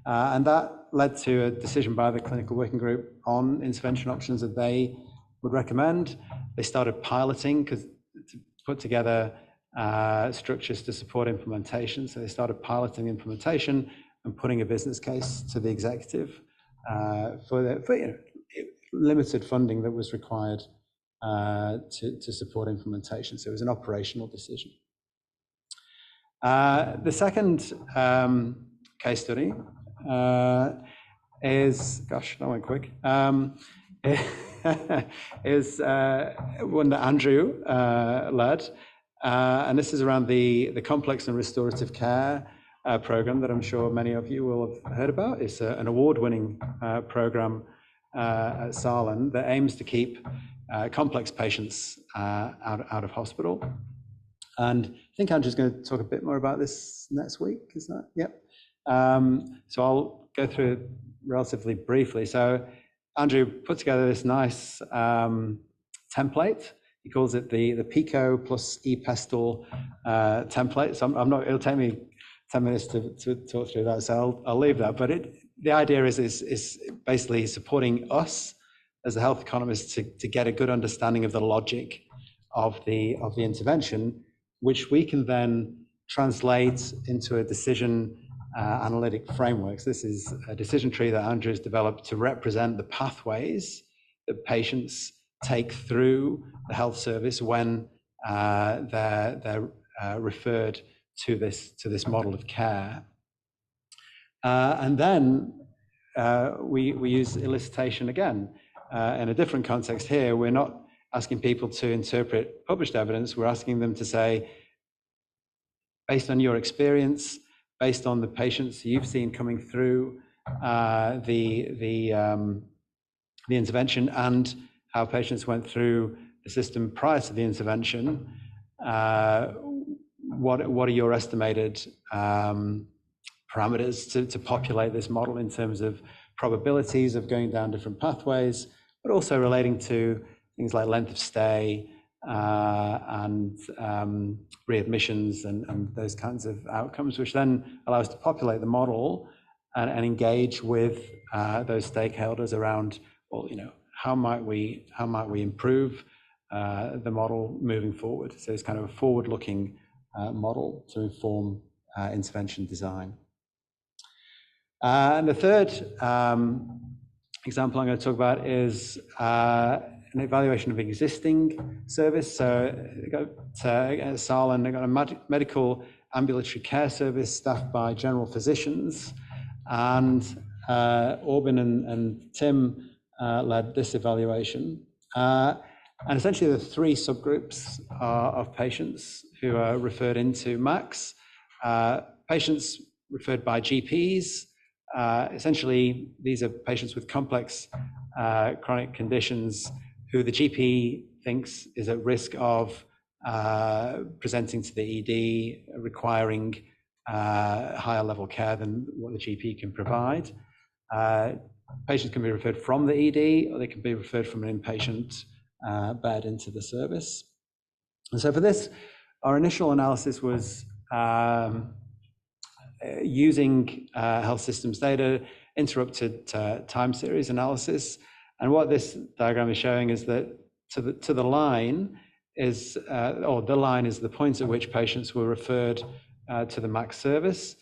and that led to a decision by the clinical working group on intervention options that they would recommend. They started piloting to put together structures to support implementation. So they started piloting implementation and putting a business case to the executive for limited funding that was required to support implementation. So it was an operational decision. The second case study is, gosh, that went quick, is one that Andrew led. And this is around the complex and restorative care program that I'm sure many of you will have heard about. It's an award-winning program at Saarland that aims to keep complex patients out of hospital. And I think Andrew's going to talk a bit more about this next week, is that? Yep. So I'll go through it relatively briefly. So Andrew put together this nice template. He calls it the PICO plus ePestle template. So I'm not, it'll take me 10 minutes to talk through that, so I'll leave that. But the idea is basically supporting us as the health economists to get a good understanding of the logic of the intervention, which we can then translate into a decision analytic framework. So this is a decision tree that Andrew has developed to represent the pathways that patients take through the health service when they're referred to this model of care. And then we use elicitation again. In a different context here, we're not asking people to interpret published evidence, we're asking them to say, based on your experience, based on the patients you've seen coming through the intervention and how patients went through the system prior to the intervention, what are your estimated parameters to populate this model in terms of probabilities of going down different pathways, but also relating to things like length of stay and readmissions and those kinds of outcomes, which then allow us to populate the model and engage with those stakeholders around, well, how might we improve the model moving forward? So it's kind of a forward-looking model to inform intervention design. And the third example I'm going to talk about is an evaluation of existing service. So at Saarland, they've got a medical ambulatory care service staffed by general physicians, and Orbin and Tim led this evaluation. And essentially there are three subgroups of patients who are referred into MACs. Patients referred by GPs. Essentially, these are patients with complex chronic conditions who the GP thinks is at risk of presenting to the ED, requiring higher level care than what the GP can provide. Patients can be referred from the ED, or they can be referred from an inpatient bed into the service. And so for this, our initial analysis was using health systems data, interrupted time series analysis. And what this diagram is showing is that to the line is, or the line is the point at which patients were referred to the MAC service.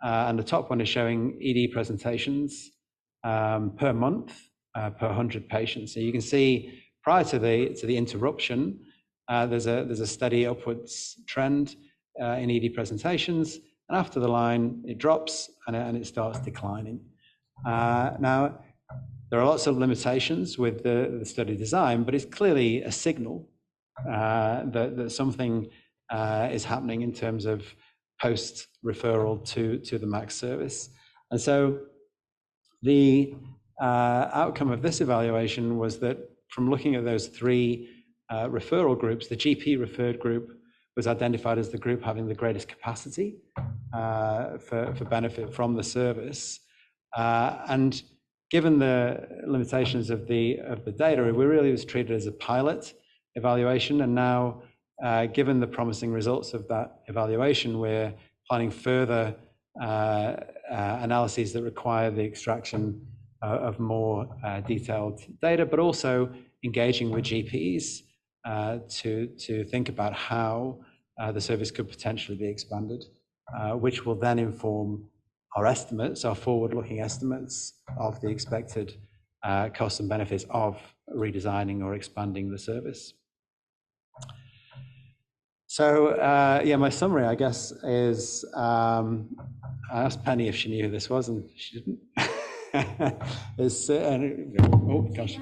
And the top one is showing ED presentations per month, per 100 patients. So you can see prior to the interruption, there's a steady upwards trend in ED presentations, and after the line it drops and it starts declining. Now, there are lots of limitations with the study design, but it's clearly a signal that something is happening in terms of post-referral to the MAC service. And so the outcome of this evaluation was that from looking at those three referral groups, the GP referred group was identified as the group having the greatest capacity for benefit from the service. And given the limitations of the data, we really was treated as a pilot evaluation. And now, given the promising results of that evaluation, we're planning further analyses that require the extraction of more detailed data, but also engaging with GPs to think about how the service could potentially be expanded, which will then inform our estimates, our forward-looking estimates of the expected costs and benefits of redesigning or expanding the service. So yeah, my summary, I guess, is I asked Penny if she knew who this was, and she didn't. Oh gosh,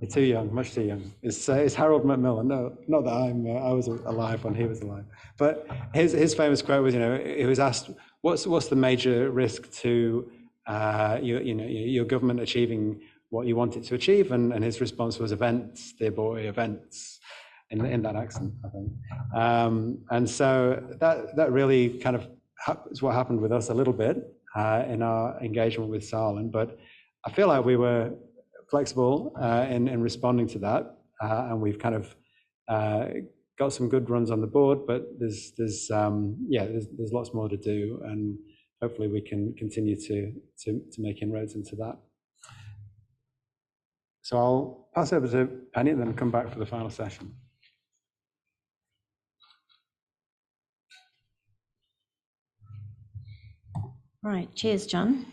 you're too young, much too young. It's Harold Macmillan. No, not that I was alive when he was alive. But his famous quote was, he was asked, what's the major risk to your government achieving what you want it to achieve? And his response was events, dear boy, events. In that accent, I think. And so that really kind of is what happened with us a little bit in our engagement with Salin, but I feel like we were flexible in responding to that, and we've kind of got some good runs on the board, but there's lots more to do, and hopefully we can continue to make inroads into that. So I'll pass over to Penny and then come back for the final session. Right, cheers, John.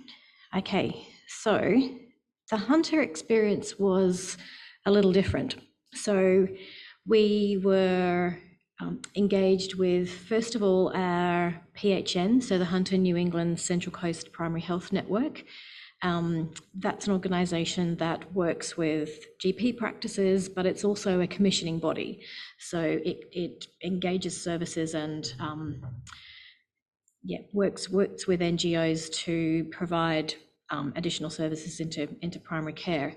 Okay, so the Hunter experience was a little different. So we were engaged with, first of all, our PHN, so the Hunter New England Central Coast Primary Health Network. That's an organisation that works with GP practices, but it's also a commissioning body. So it engages services and works with NGOs to provide additional services into primary care.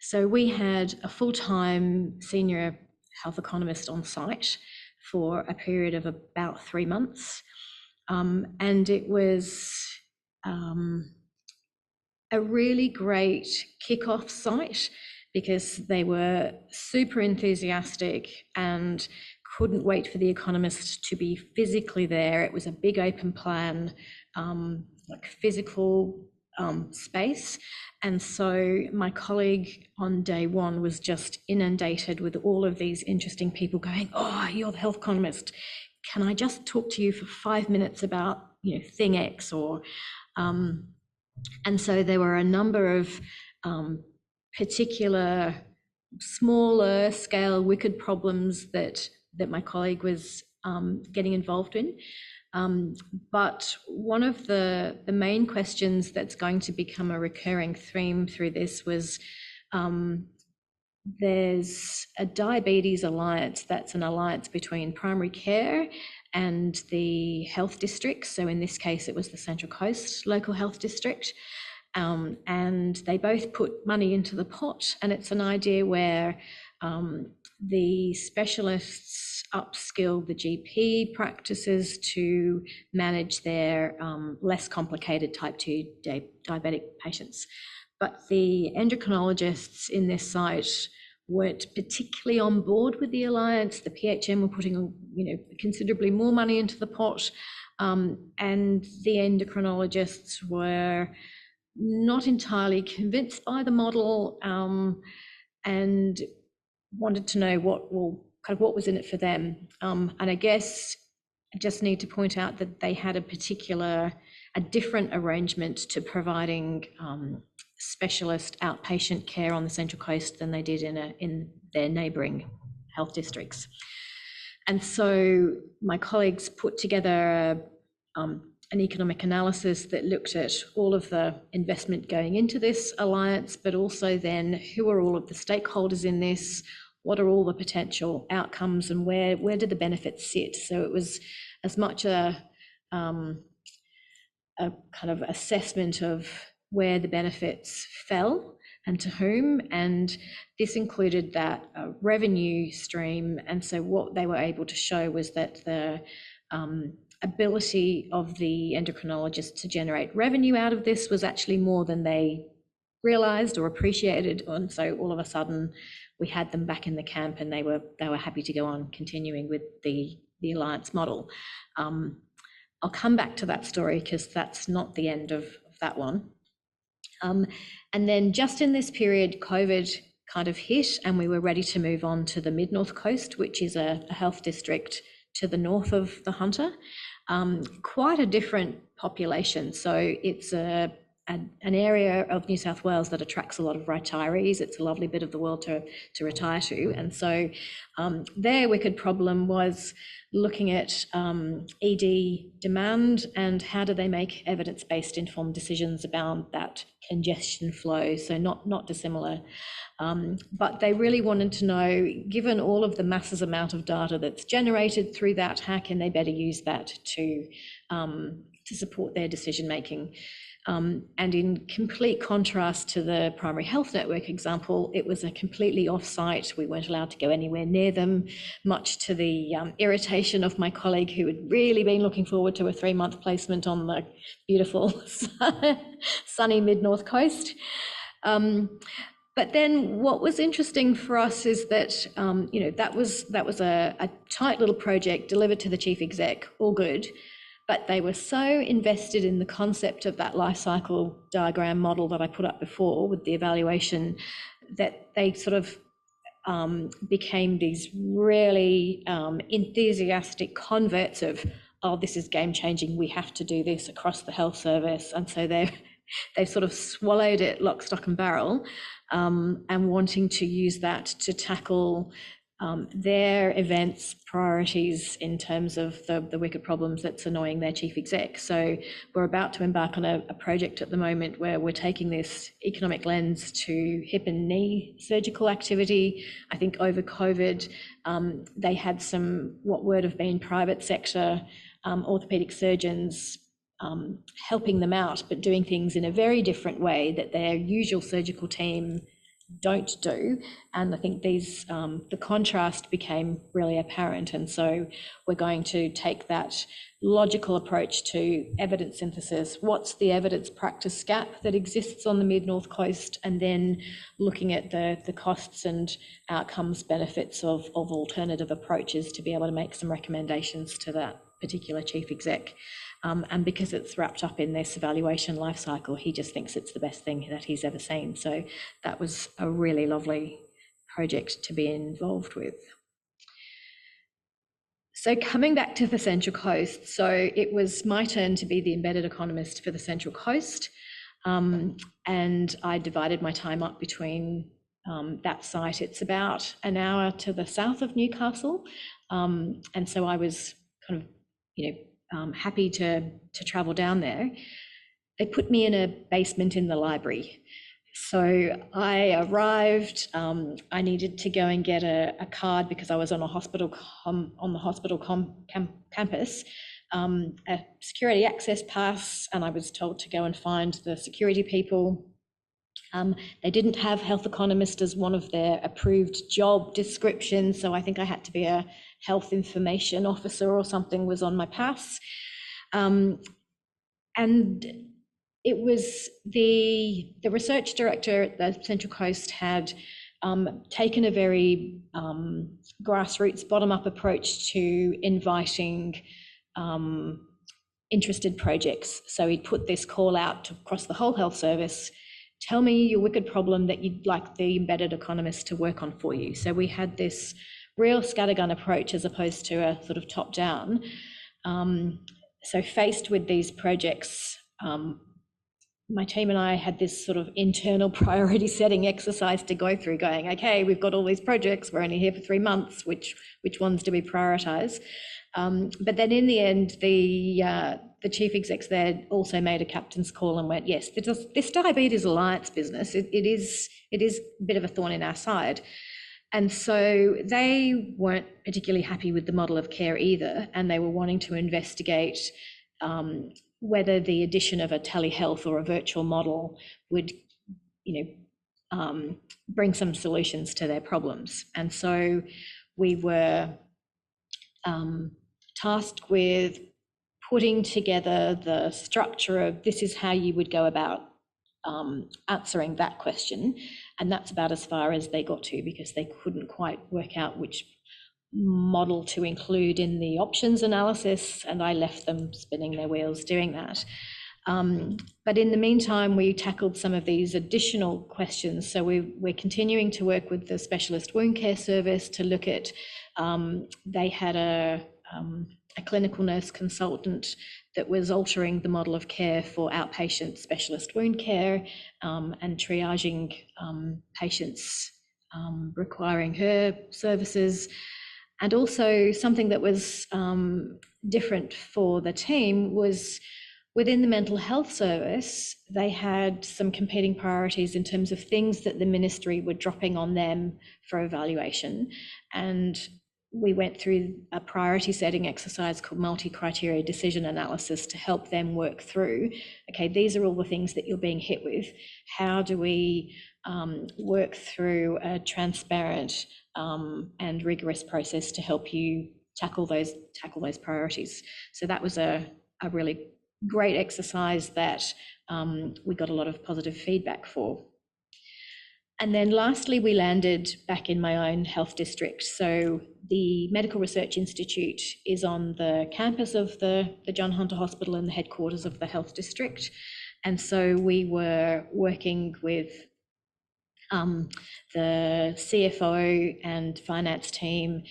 So we had a full-time senior health economist on site for a period of about 3 months. And it was a really great kick-off site because they were super enthusiastic and couldn't wait for the economist to be physically there. It was a big open plan, like physical space. And so my colleague on day one was just inundated with all of these interesting people going, oh, you're the health economist. Can I just talk to you for 5 minutes about, thing X? Or, and so there were a number of particular smaller scale wicked problems that my colleague was getting involved in. But one of the main questions that's going to become a recurring theme through this was there's a diabetes alliance that's an alliance between primary care and the health districts. So in this case, it was the Central Coast Local Health District. And they both put money into the pot, and it's an idea where the specialists upskill the GP practices to manage their less complicated type 2 diabetic patients. But the endocrinologists in this site weren't particularly on board with the alliance. The PHM were putting considerably more money into the pot. and the endocrinologists were not entirely convinced by the model, and wanted to know what was in it for them. And I guess I just need to point out that they had a different arrangement to providing specialist outpatient care on the Central Coast than they did in their neighbouring health districts. And so my colleagues put together an economic analysis that looked at all of the investment going into this alliance, but also then who are all of the stakeholders in this, what are all the potential outcomes, and where do the benefits sit. So it was as much a kind of assessment of where the benefits fell and to whom, and this included that revenue stream. And so what they were able to show was that the ability of the endocrinologists to generate revenue out of this was actually more than they realized or appreciated, and so all of a sudden we had them back in the camp, and they were happy to go on continuing with the alliance model. I'll come back to that story because that's not the end of that one. And then just in this period, COVID kind of hit, and we were ready to move on to the Mid-North Coast, which is a health district to the north of the Hunter. Quite a different population. So it's an area of New South Wales that attracts a lot of retirees. It's a lovely bit of the world to retire to. And so their wicked problem was looking at ED demand and how do they make evidence-based informed decisions about that congestion flow. So not dissimilar. But they really wanted to know, given all of the massive amount of data that's generated through that, how can they better use that to support their decision making? And in complete contrast to the primary health network example, it was a completely off-site. We weren't allowed to go anywhere near them, much to the irritation of my colleague who had really been looking forward to a 3-month placement on the beautiful sunny Mid-North Coast. But then what was interesting for us is that, that was a tight little project delivered to the chief exec, all good. But they were so invested in the concept of that life cycle diagram model that I put up before with the evaluation that they sort of became these really enthusiastic converts of, oh, this is game changing, we have to do this across the health service. And so they've sort of swallowed it lock, stock and barrel, and wanting to use that to tackle their events priorities in terms of the wicked problems that's annoying their chief exec. So we're about to embark on a project at the moment where we're taking this economic lens to hip and knee surgical activity. I think over COVID, they had some what would have been private sector orthopedic surgeons helping them out, but doing things in a very different way that their usual surgical team don't do. And I think the contrast became really apparent. And so we're going to take that logical approach to evidence synthesis. What's the evidence practice gap that exists on the Mid-North Coast? And then looking at the costs and outcomes benefits of alternative approaches to be able to make some recommendations to that particular chief exec. And because it's wrapped up in this evaluation life cycle, he just thinks it's the best thing that he's ever seen. So that was a really lovely project to be involved with. So coming back to the Central Coast, so it was my turn to be the embedded economist for the Central Coast. And I divided my time up between that site. It's about an hour to the south of Newcastle. And so I was kind of, happy to travel down there. They put me in a basement in the library. So I arrived, I needed to go and get a card because I was on a hospital campus, a security access pass, and I was told to go and find the security people. They didn't have health economist as one of their approved job descriptions, so I think I had to be a health information officer or something was on my pass. And it was the research director at the Central Coast had taken a very grassroots bottom-up approach to inviting interested projects. So he'd put this call out across the whole health service, tell me your wicked problem that you'd like the Embedded Economist to work on for you. So we had this real scattergun approach as opposed to a sort of top-down. So faced with these projects, my team and I had this sort of internal priority setting exercise to go through, going, okay, we've got all these projects, we're only here for 3 months, which ones do we prioritise? But then in the end, the chief execs there also made a captain's call and went, yes, this Diabetes Alliance business, it is a bit of a thorn in our side. And so they weren't particularly happy with the model of care either, and they were wanting to investigate whether the addition of a telehealth or a virtual model would, bring some solutions to their problems. And so we were tasked with putting together the structure of this is how you would go about answering that question. And that's about as far as they got to, because they couldn't quite work out which model to include in the options analysis, and I left them spinning their wheels doing that. But in the meantime, we tackled some of these additional questions. So we're continuing to work with the Specialist Wound Care Service to look at, they had a clinical nurse consultant that was altering the model of care for outpatient specialist wound care and triaging patients requiring her services. And also something that was different for the team was within the mental health service, they had some competing priorities in terms of things that the ministry were dropping on them for evaluation. And we went through a priority setting exercise called multi-criteria decision analysis to help them work through, okay, these are all the things that you're being hit with. How do we work through a transparent and rigorous process to help you tackle those priorities? So that was a really great exercise that we got a lot of positive feedback for. And then lastly, we landed back in my own health district. So the Medical Research Institute is on the campus of the John Hunter Hospital and the headquarters of the health district. And so we were working with the CFO and finance team.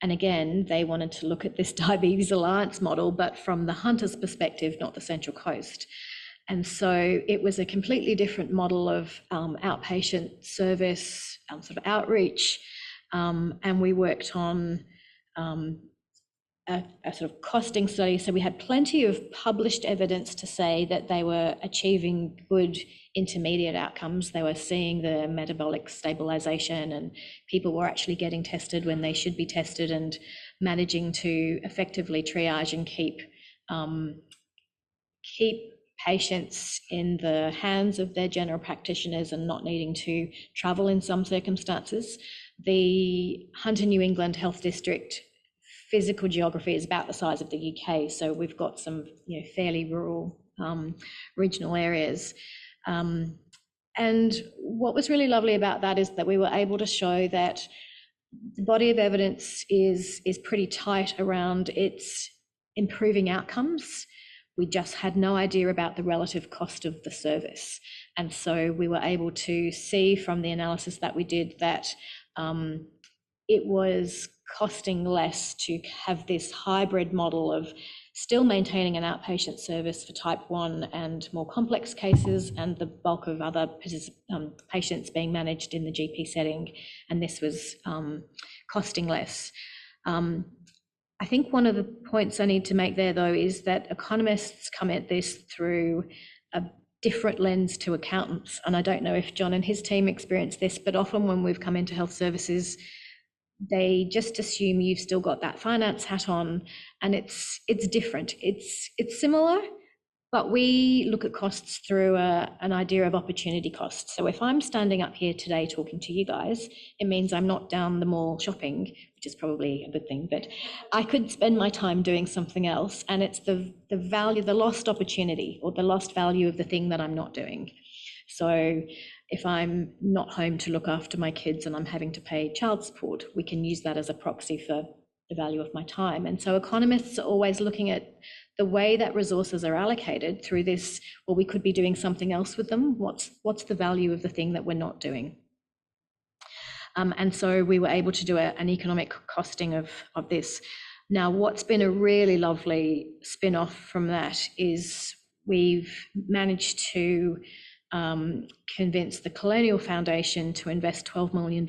And again, they wanted to look at this Diabetes Alliance model, but from the Hunter's perspective, not the Central Coast. And so it was a completely different model of outpatient service, sort of outreach. And we worked on a sort of costing study. So we had plenty of published evidence to say that they were achieving good intermediate outcomes. They were seeing the metabolic stabilization, and people were actually getting tested when they should be tested, and managing to effectively triage and keep patients in the hands of their general practitioners and not needing to travel in some circumstances. The Hunter New England Health District physical geography is about the size of the UK, so we've got some fairly rural regional areas. And what was really lovely about that is that we were able to show that the body of evidence is pretty tight around its improving outcomes. We just had no idea about the relative cost of the service. And so we were able to see from the analysis that we did that it was costing less to have this hybrid model of still maintaining an outpatient service for type 1 and more complex cases, and the bulk of other patients being managed in the GP setting. And this was costing less. I think one of the points I need to make there, though, is that economists come at this through a different lens to accountants. And I don't know if John and his team experienced this, but often when we've come into health services, they just assume you've still got that finance hat on, and it's different. It's similar, but we look at costs through an idea of opportunity costs. So if I'm standing up here today talking to you guys, it means I'm not down the mall shopping, which is probably a good thing, but I could spend my time doing something else, and it's the value, the lost opportunity or the lost value of the thing that I'm not doing. So if I'm not home to look after my kids and I'm having to pay child support, we can use that as a proxy for the value of my time. And so economists are always looking at the way that resources are allocated through this, well, we could be doing something else with them. What's the value of the thing that we're not doing? And so we were able to do an economic costing of this. Now, what's been a really lovely spin-off from that is we've managed to convince the Colonial Foundation to invest $12 million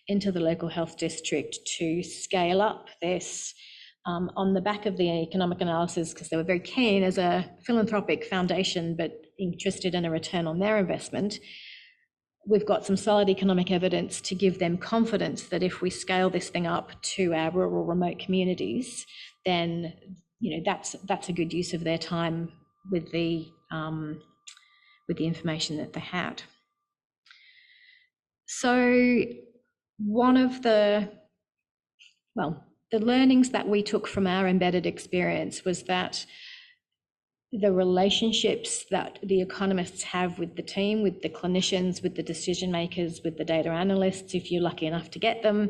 into the local health district to scale up this on the back of the economic analysis, because they were very keen as a philanthropic foundation, but interested in a return on their investment. We've got some solid economic evidence to give them confidence that if we scale this thing up to our rural remote communities, then that's a good use of their time with the information that they had. So one of the learnings that we took from our embedded experience was that the relationships that the economists have with the team, with the clinicians, with the decision makers, with the data analysts, if you're lucky enough to get them,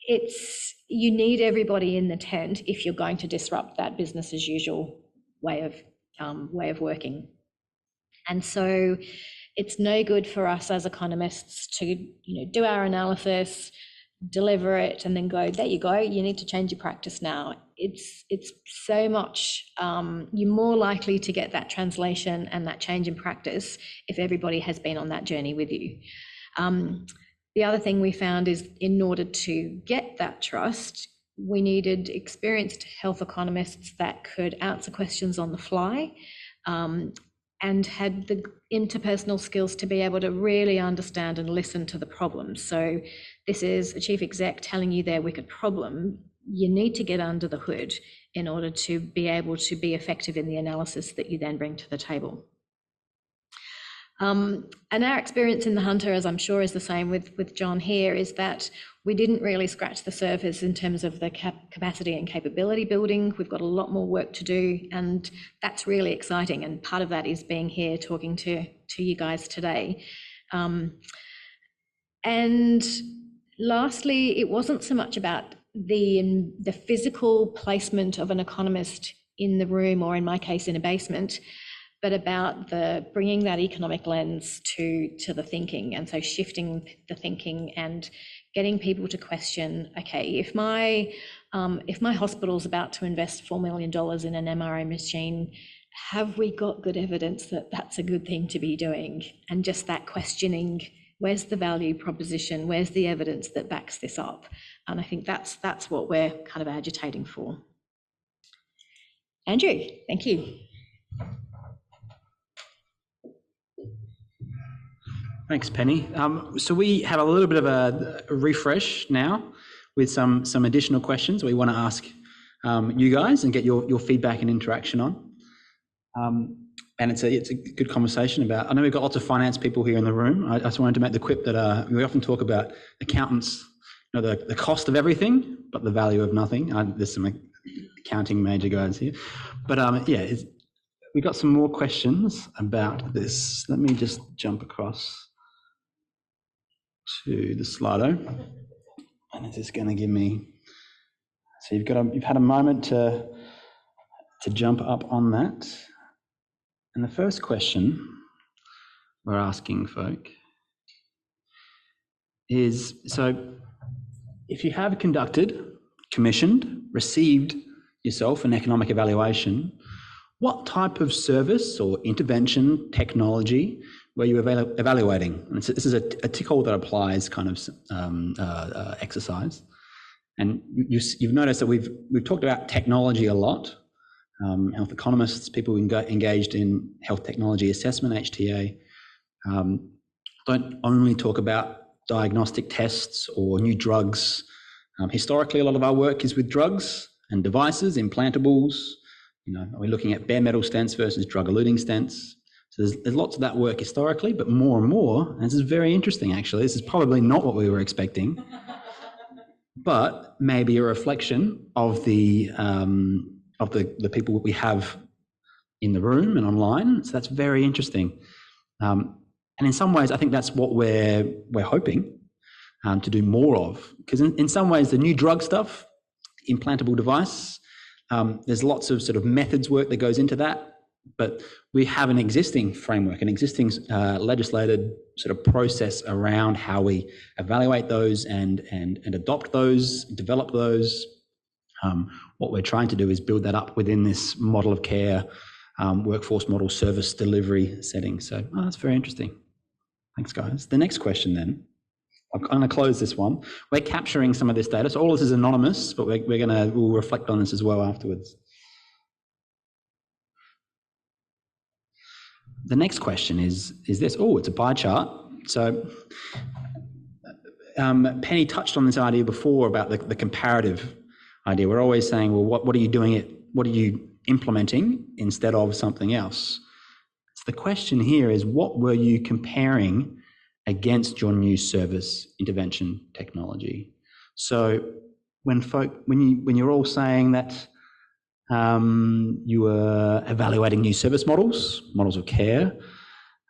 you need everybody in the tent if you're going to disrupt that business as usual way of working. And so it's no good for us as economists to do our analysis, deliver it, and then go, there you go, you need to change your practice now. It's so much, you're more likely to get that translation and that change in practice if everybody has been on that journey with you. The other thing we found is, in order to get that trust, we needed experienced health economists that could answer questions on the fly, and had the interpersonal skills to be able to really understand and listen to the problem. So this is a chief exec telling you their wicked problem. You need to get under the hood in order to be able to be effective in the analysis that you then bring to the table. And our experience in the Hunter, as I'm sure is the same with John here, is that we didn't really scratch the surface in terms of the capacity and capability building. We've got a lot more work to do, and that's really exciting. And part of that is being here talking to you guys today. And lastly, it wasn't so much about the physical placement of an economist in the room, or in my case in a basement, but about bringing that economic lens to the thinking. And so shifting the thinking and getting people to question, okay, if my hospital's about to invest $4 million in an MRI machine, have we got good evidence that that's a good thing to be doing? And just that questioning, where's the value proposition? Where's the evidence that backs this up? And I think that's what we're kind of agitating for. Andrew, thank you. Thanks, Penny. So we have a little bit of a refresh now with some additional questions we want to ask you guys and get your feedback and interaction on. And it's a good conversation about, I know we've got lots of finance people here in the room. I just wanted to make the quip that we often talk about accountants, the cost of everything, but the value of nothing. There's some accounting major guys here. But we got some more questions about this. Let me just jump across to the Slido, and it's just going to give me. So you've had a moment to jump up on that, and the first question we're asking folk is: so if you have conducted, commissioned, received yourself an economic evaluation, what type of service or intervention technology were you evaluating? And this is a tickle that applies kind of exercise. And you've noticed that we've talked about technology a lot. Health economists, people engaged in health technology assessment, HTA, don't only talk about diagnostic tests or new drugs. Historically, a lot of our work is with drugs and devices, implantables. Are we looking at bare metal stents versus drug-eluting stents? So there's lots of that work historically, but more and more, and this is very interesting actually, this is probably not what we were expecting, but maybe a reflection of the people we have in the room and online. So that's very interesting. And in some ways, I think that's what we're hoping to do more of, because in some ways, the new drug stuff, implantable device, There's lots of sort of methods work that goes into that, but we have an existing framework, an existing legislated sort of process around how we evaluate those and adopt those, develop those. What we're trying to do is build that up within this model of care, workforce model service delivery setting. So that's very interesting. Thanks, guys. The next question then. I'm going to close this one. We're capturing some of this data. So all this is anonymous, but we'll reflect on this as well afterwards. The next question is this. Oh, it's a pie chart. So Penny touched on this idea before about the comparative idea. We're always saying, well, what are you doing? What are you implementing instead of something else? So the question here is, what were you comparing against your new service intervention technology? So when you're all saying that you were evaluating new service models of care,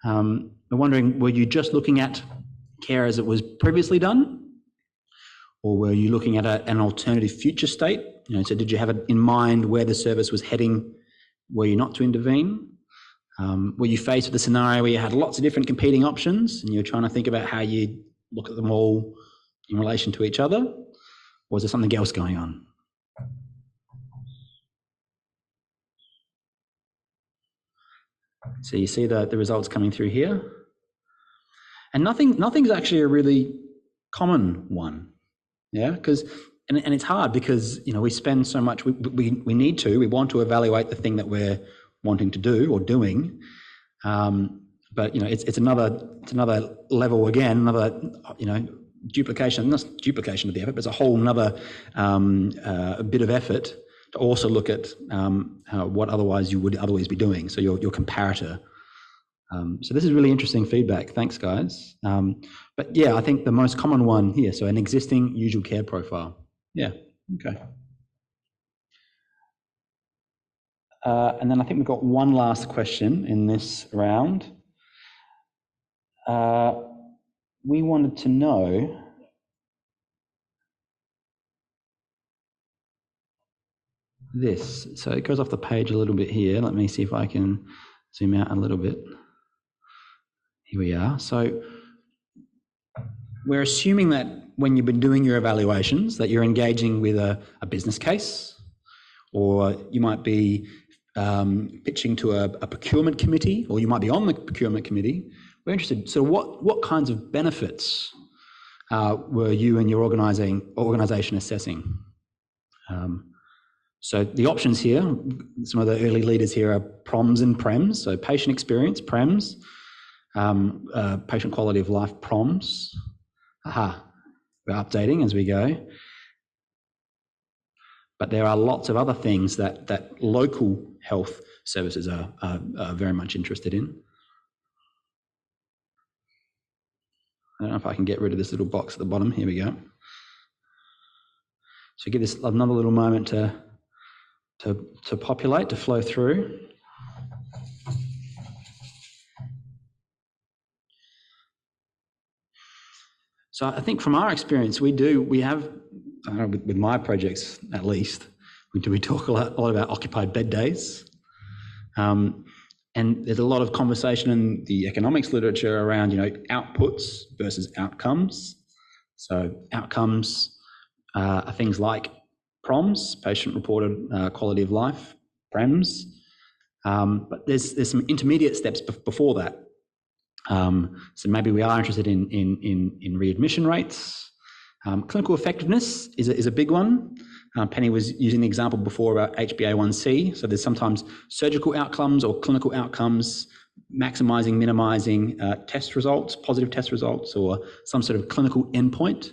I'm wondering, were you just looking at care as it was previously done, or were you looking at an alternative future state? So did you have in mind where the service was heading were you not to intervene? Were you faced with a scenario where you had lots of different competing options and you're trying to think about how you look at them all in relation to each other? Or was there something else going on? So you see the results coming through here. And nothing's actually a really common one. Yeah, because and it's hard because we spend so much, we want to evaluate the thing that we're wanting to do or doing, but it's another level again, another duplication, not duplication of the effort, but it's a whole another a bit of effort to also look at what otherwise you would otherwise be doing. So your comparator. So this is really interesting feedback. Thanks, guys. But yeah, I think the most common one here. So an existing usual care profile. Yeah. Okay. And then I think we've got one last question in this round. We wanted to know this. So it goes off the page a little bit here. Let me see if I can zoom out a little bit. Here we are. So we're assuming that when you've been doing your evaluations that you're engaging with a business case, or you might be pitching to a procurement committee, or you might be on the procurement committee. We're interested. So what kinds of benefits were you and your organisation assessing? So the options here, some of the early leaders here are PROMs and PREMs. So patient experience, PREMs, patient quality of life, PROMs. We're updating as we go. But there are lots of other things that local health services are very much interested in. I don't know if I can get rid of this little box at the bottom. Here we go. So give this another little moment to populate, to flow through. So I think from our experience, we have, with my projects at least, we talk a lot about occupied bed days. And there's a lot of conversation in the economics literature around, outputs versus outcomes. So outcomes are things like PROMs, patient-reported quality of life, PREMs, but there's some intermediate steps before that. So maybe we are interested in readmission rates. Clinical effectiveness is a big one. Penny was using the example before about HbA1c. So there's sometimes surgical outcomes or clinical outcomes, maximising, minimising test results, positive test results, or some sort of clinical endpoint.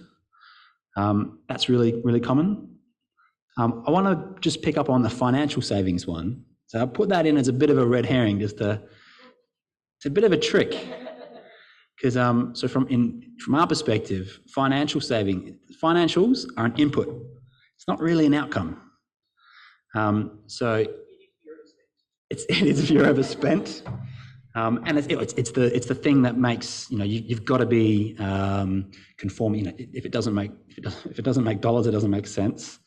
That's really, really common. I want to just pick up on the financial savings one. So I'll put that in as a bit of a red herring, it's a bit of a trick. Because so from our perspective, financials are an input. It's not really an outcome. So it is if you're overspent, and it's the thing that makes you've got to be conforming. If it doesn't make dollars, it doesn't make sense.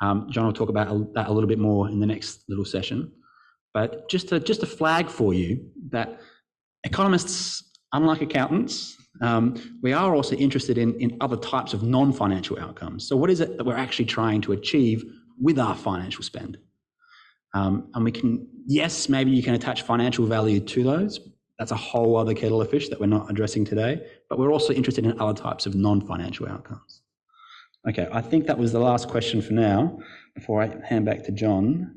John will talk about that a little bit more in the next little session. But just a flag for you that economists, unlike accountants, we are also interested in other types of non-financial outcomes. So what is it that we're actually trying to achieve with our financial spend? And we can, yes, maybe you can attach financial value to those. That's a whole other kettle of fish that we're not addressing today, but we're also interested in other types of non-financial outcomes. Okay, I think that was the last question for now, before I hand back to John.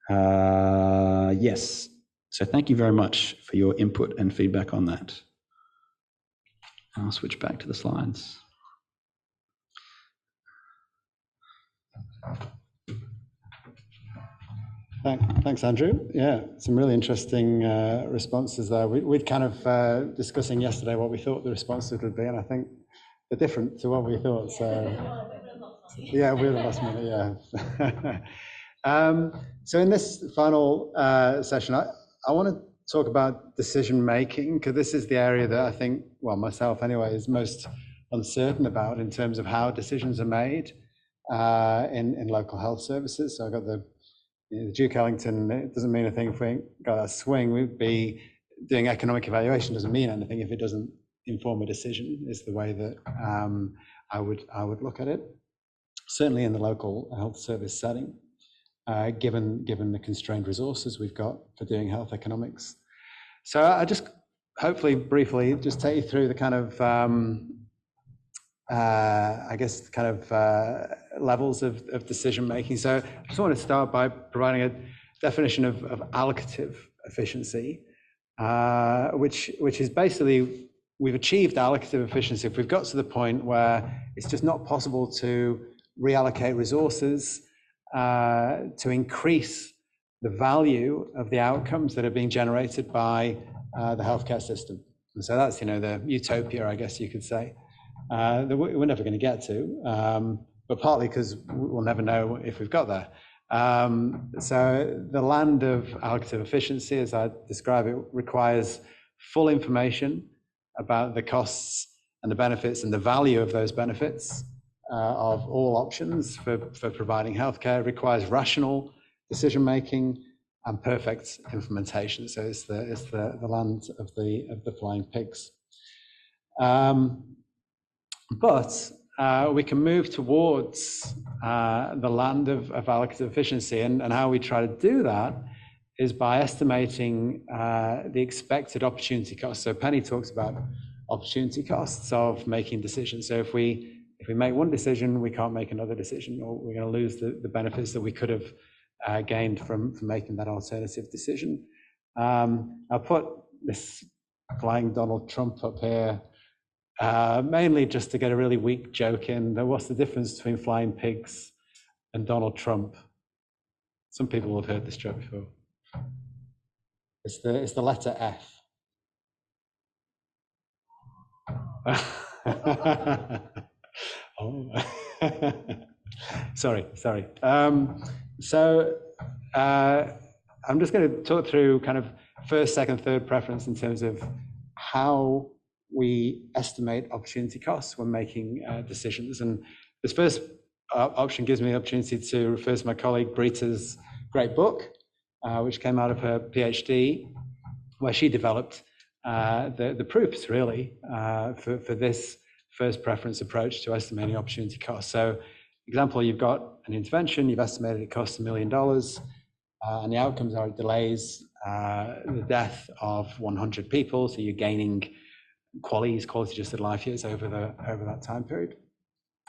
Yes, so thank you very much for your input and feedback on that. I'll switch back to the slides. Thanks, Andrew. Yeah, some really interesting responses there. We'd kind of discussing yesterday what we thought the responses would be, and I think they're different to what we thought. So yeah, we would have lost money. Yeah. So in this final session, I want to talk about decision making, because this is the area that I think, well, myself anyway, is most uncertain about in terms of how decisions are made in local health services. So I got the Duke Ellington, it doesn't mean a thing if we ain't got that swing. We'd be doing economic evaluation, doesn't mean anything if it doesn't inform a decision, is the way that I would look at it. Certainly in the local health service setting, given the constrained resources we've got for doing health economics. So I just hopefully briefly just take you through the kind of I guess kind of levels of decision making. So I just want to start by providing a definition of allocative efficiency, which is basically we've achieved allocative efficiency if we've got to the point where it's just not possible to reallocate resources to increase the value of the outcomes that are being generated by the healthcare system. And so that's, the utopia, I guess you could say, that we're never going to get to, but partly because we'll never know if we've got there. So the land of allocative efficiency, as I describe it, requires full information about the costs and the benefits and the value of those benefits of all options for providing healthcare. It requires rational decision making and perfect implementation. So it's the land of the flying pigs. But we can move towards the land of allocative efficiency, and how we try to do that is by estimating the expected opportunity cost. So Penny talks about opportunity costs of making decisions. So if we make one decision, we can't make another decision, or we're going to lose the benefits that we could have gained from making that alternative decision. I'll put this flying Donald Trump up here, mainly just to get a really weak joke in. What's the difference between flying pigs and Donald Trump? Some people will have heard this joke before. It's the letter F. Oh. sorry. So I'm just going to talk through kind of first, second, third preference in terms of how we estimate opportunity costs when making decisions. And this first option gives me the opportunity to refer to my colleague Brita's great book, which came out of her PhD, where she developed the proofs really for this first preference approach to estimating opportunity costs. So example, you've got an intervention, you've estimated it costs $1 million, and the outcomes are delays, the death of 100 people, so you're gaining quality adjusted life years over that time period.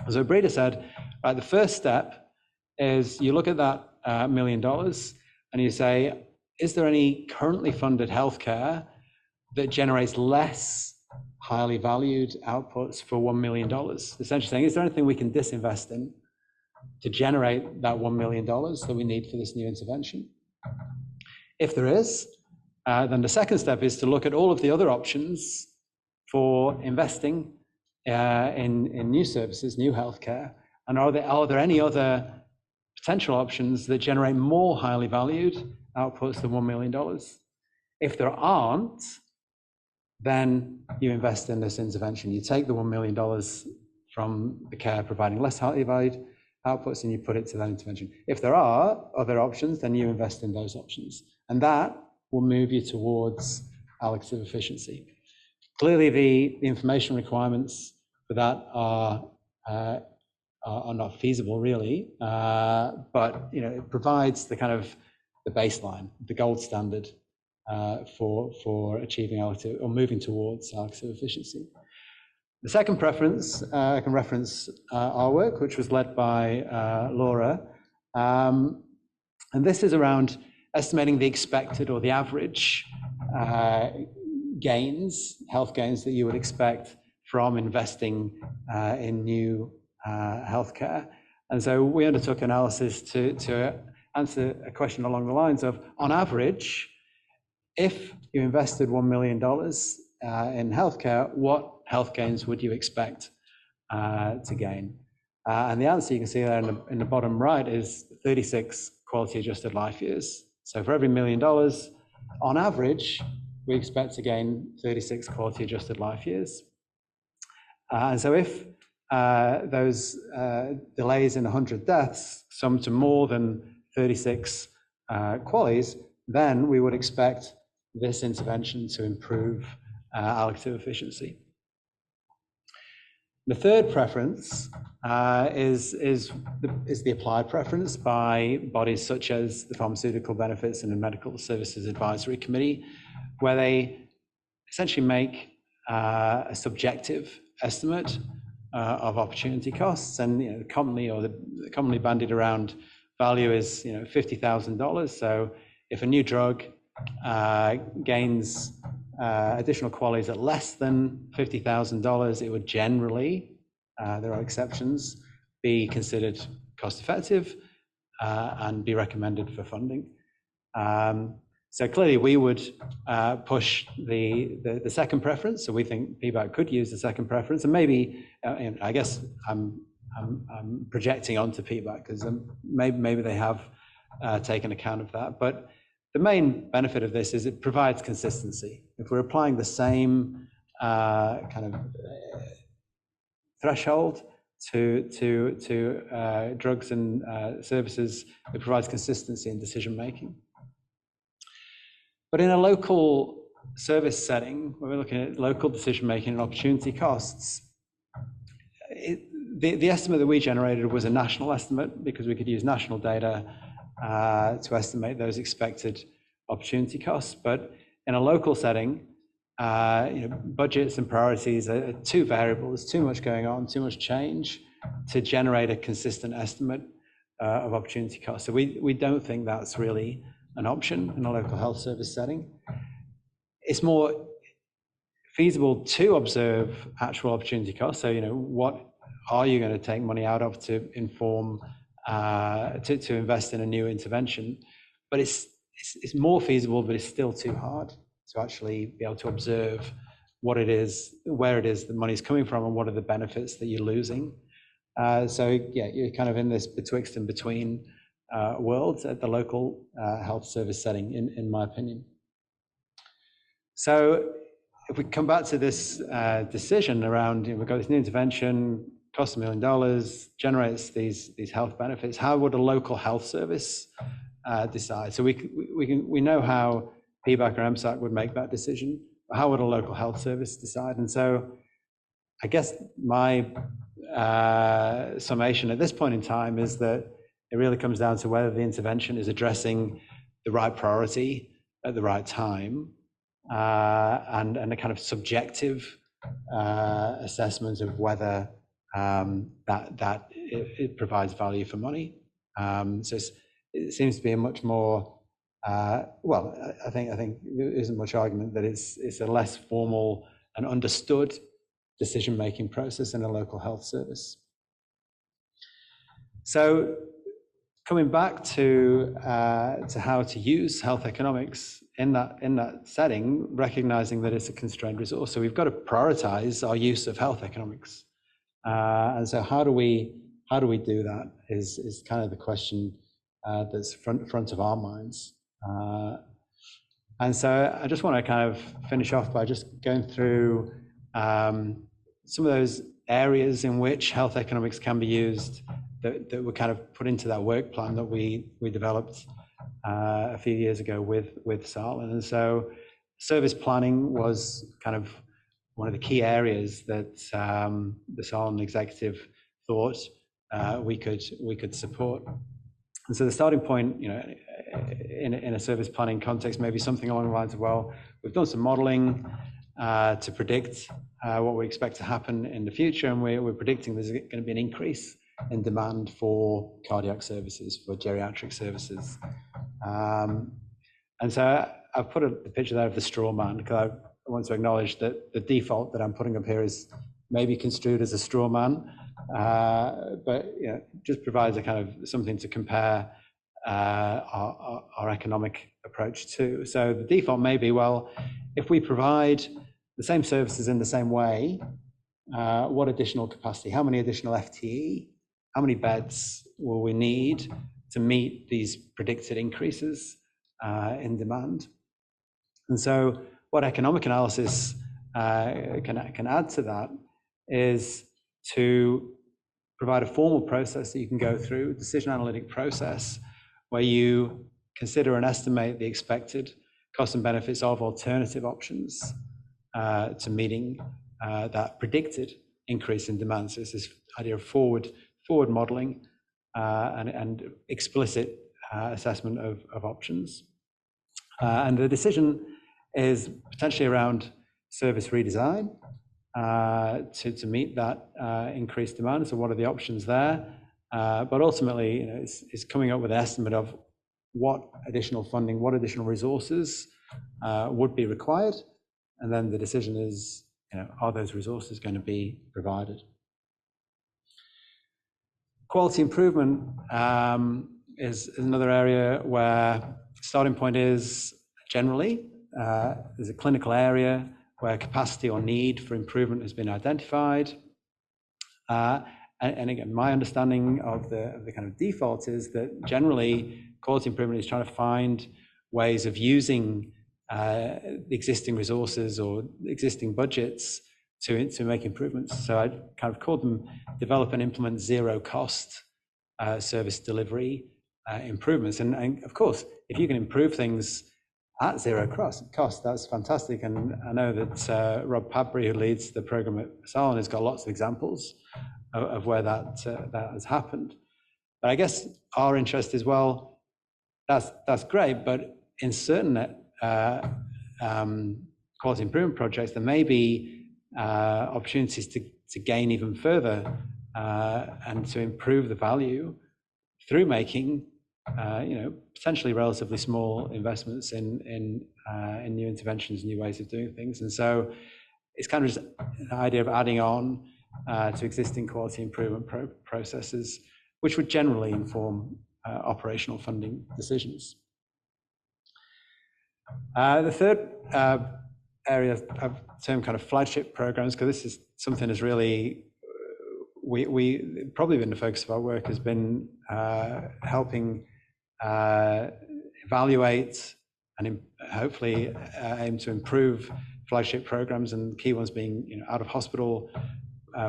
So Brita said, right, the first step is you look at that $1 million and you say, is there any currently funded healthcare that generates less highly valued outputs for $1 million? Essentially saying, is there anything we can disinvest in to generate that $1 million that we need for this new intervention? If there is, then the second step is to look at all of the other options for investing in new services, new healthcare, and are there any other potential options that generate more highly valued outputs than $1 million? If there aren't, then you invest in this intervention. You take the $1 million from the care providing less highly valued outputs and you put it to that intervention. If there are other options, then you invest in those options. And that will move you towards allocative efficiency. Clearly, the information requirements for that are not feasible, really, but it provides the kind of the baseline, the gold standard for achieving allocative or moving towards allocative efficiency. The second preference, I can reference our work, which was led by Laura, and this is around estimating the expected or the average gains, health gains that you would expect from investing in new healthcare. And so we undertook analysis to answer a question along the lines of, on average, if you invested $1 million in healthcare, what health gains would you expect to gain? And the answer you can see there in the bottom right is 36 quality adjusted life years. So for every $1 million, on average, we expect to gain 36 quality adjusted life years. And so if those delays in 100 deaths sum to more than 36 QALYs, then we would expect this intervention to improve allocative efficiency. The third preference is the applied preference by bodies such as the Pharmaceutical Benefits and the Medical Services Advisory Committee, where they essentially make a subjective estimate of opportunity costs, and the commonly bandied around value is $50,000. So if a new drug gains additional QALYs at less than $50,000, it would generally, there are exceptions, be considered cost effective and be recommended for funding. So clearly we would push the second preference. So we think PBAC could use the second preference, and maybe, I guess I'm projecting onto PBAC because maybe they have taken account of that. But the main benefit of this is it provides consistency. If we're applying the same kind of threshold to drugs and services, it provides consistency in decision making. But in a local service setting, where we're looking at local decision making and opportunity costs, the estimate that we generated was a national estimate because we could use national data to estimate those expected opportunity costs. But in a local setting, budgets and priorities are too variable. There's too much going on, too much change to generate a consistent estimate of opportunity costs. So we don't think that's really an option in a local health service setting. It's more feasible to observe actual opportunity costs. So what are you going to take money out of to inform to invest in a new intervention? But it's more feasible, but it's still too hard to actually be able to observe what it is, where it is the money's coming from, and what are the benefits that you're losing. So yeah, you're kind of in this betwixt and between worlds at the local health service setting, in my opinion. So if we come back to this decision around, we've got this new intervention, costs $1 million, generates these health benefits. How would a local health service decide? So we know how PBAC or MSAC would make that decision. But how would a local health service decide? And so I guess my summation at this point in time is that it really comes down to whether the intervention is addressing the right priority at the right time, and a kind of subjective assessment of whether that it provides value for money. So it seems to be a much more well, I think there isn't much argument that it's a less formal and understood decision-making process in a local health service. So coming back to how to use health economics in that setting, recognizing that it's a constrained resource. So we've got to prioritize our use of health economics. And so how do we do that is kind of the question that's front of our minds. And so I just want to kind of finish off by just going through some of those areas in which health economics can be used that were kind of put into that work plan that we developed a few years ago with Salin. And so service planning was kind of one of the key areas that the Salin executive thought we could support. And so the starting point, in a service planning context, maybe something along the lines of, well, we've done some modeling to predict what we expect to happen in the future, and we're predicting there's going to be an increase in demand for cardiac services, for geriatric services. And so I've put the picture there of the straw man, because I want to acknowledge that the default that I'm putting up here is maybe construed as a straw man, but just provides a kind of something to compare our economic approach to. So the default may be, well, if we provide the same services in the same way, what additional capacity, how many additional FTE, how many beds will we need to meet these predicted increases in demand? And so what economic analysis can add to that is to provide a formal process that you can go through, a decision analytic process, where you consider and estimate the expected costs and benefits of alternative options to meeting that predicted increase in demand. So it's this idea of forward modeling and explicit assessment of options. And the decision is potentially around service redesign to meet that increased demand. So what are the options there? But ultimately, it's coming up with an estimate of what additional funding, what additional resources would be required. And then the decision is, are those resources going to be provided? Quality improvement is another area where starting point is generally, there's a clinical area where capacity or need for improvement has been identified. And again, my understanding of the kind of default is that generally quality improvement is trying to find ways of using the existing resources or existing budgets to make improvements. So I kind of called them develop and implement zero cost service delivery improvements. And of course, if you can improve things at zero cost, that's fantastic. And I know that Rob Padbury, who leads the program at Salin, has got lots of examples of where that has happened. But I guess our interest is, well, that's great, but in certain quality improvement projects, there may be opportunities to gain even further and to improve the value through making potentially relatively small investments in new interventions, new ways of doing things. And so it's kind of just an idea of adding on to existing quality improvement processes, which would generally inform operational funding decisions. The third area of term kind of flagship programs, because this is something that's really, we probably been the focus of our work, has been helping evaluate and hopefully aim to improve flagship programs, and key ones being out of hospital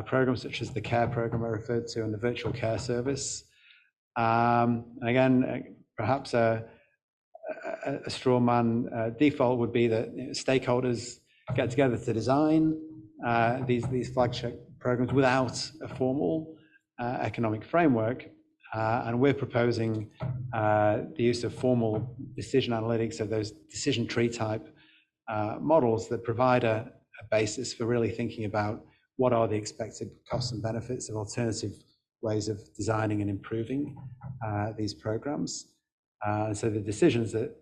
programs such as the CARE program I referred to and the virtual care service. And again, perhaps a straw man default would be that stakeholders get together to design these flagship programs without a formal economic framework. And we're proposing the use of formal decision analytics, of those decision tree type models that provide a basis for really thinking about what are the expected costs and benefits of alternative ways of designing and improving these programs. So the decisions that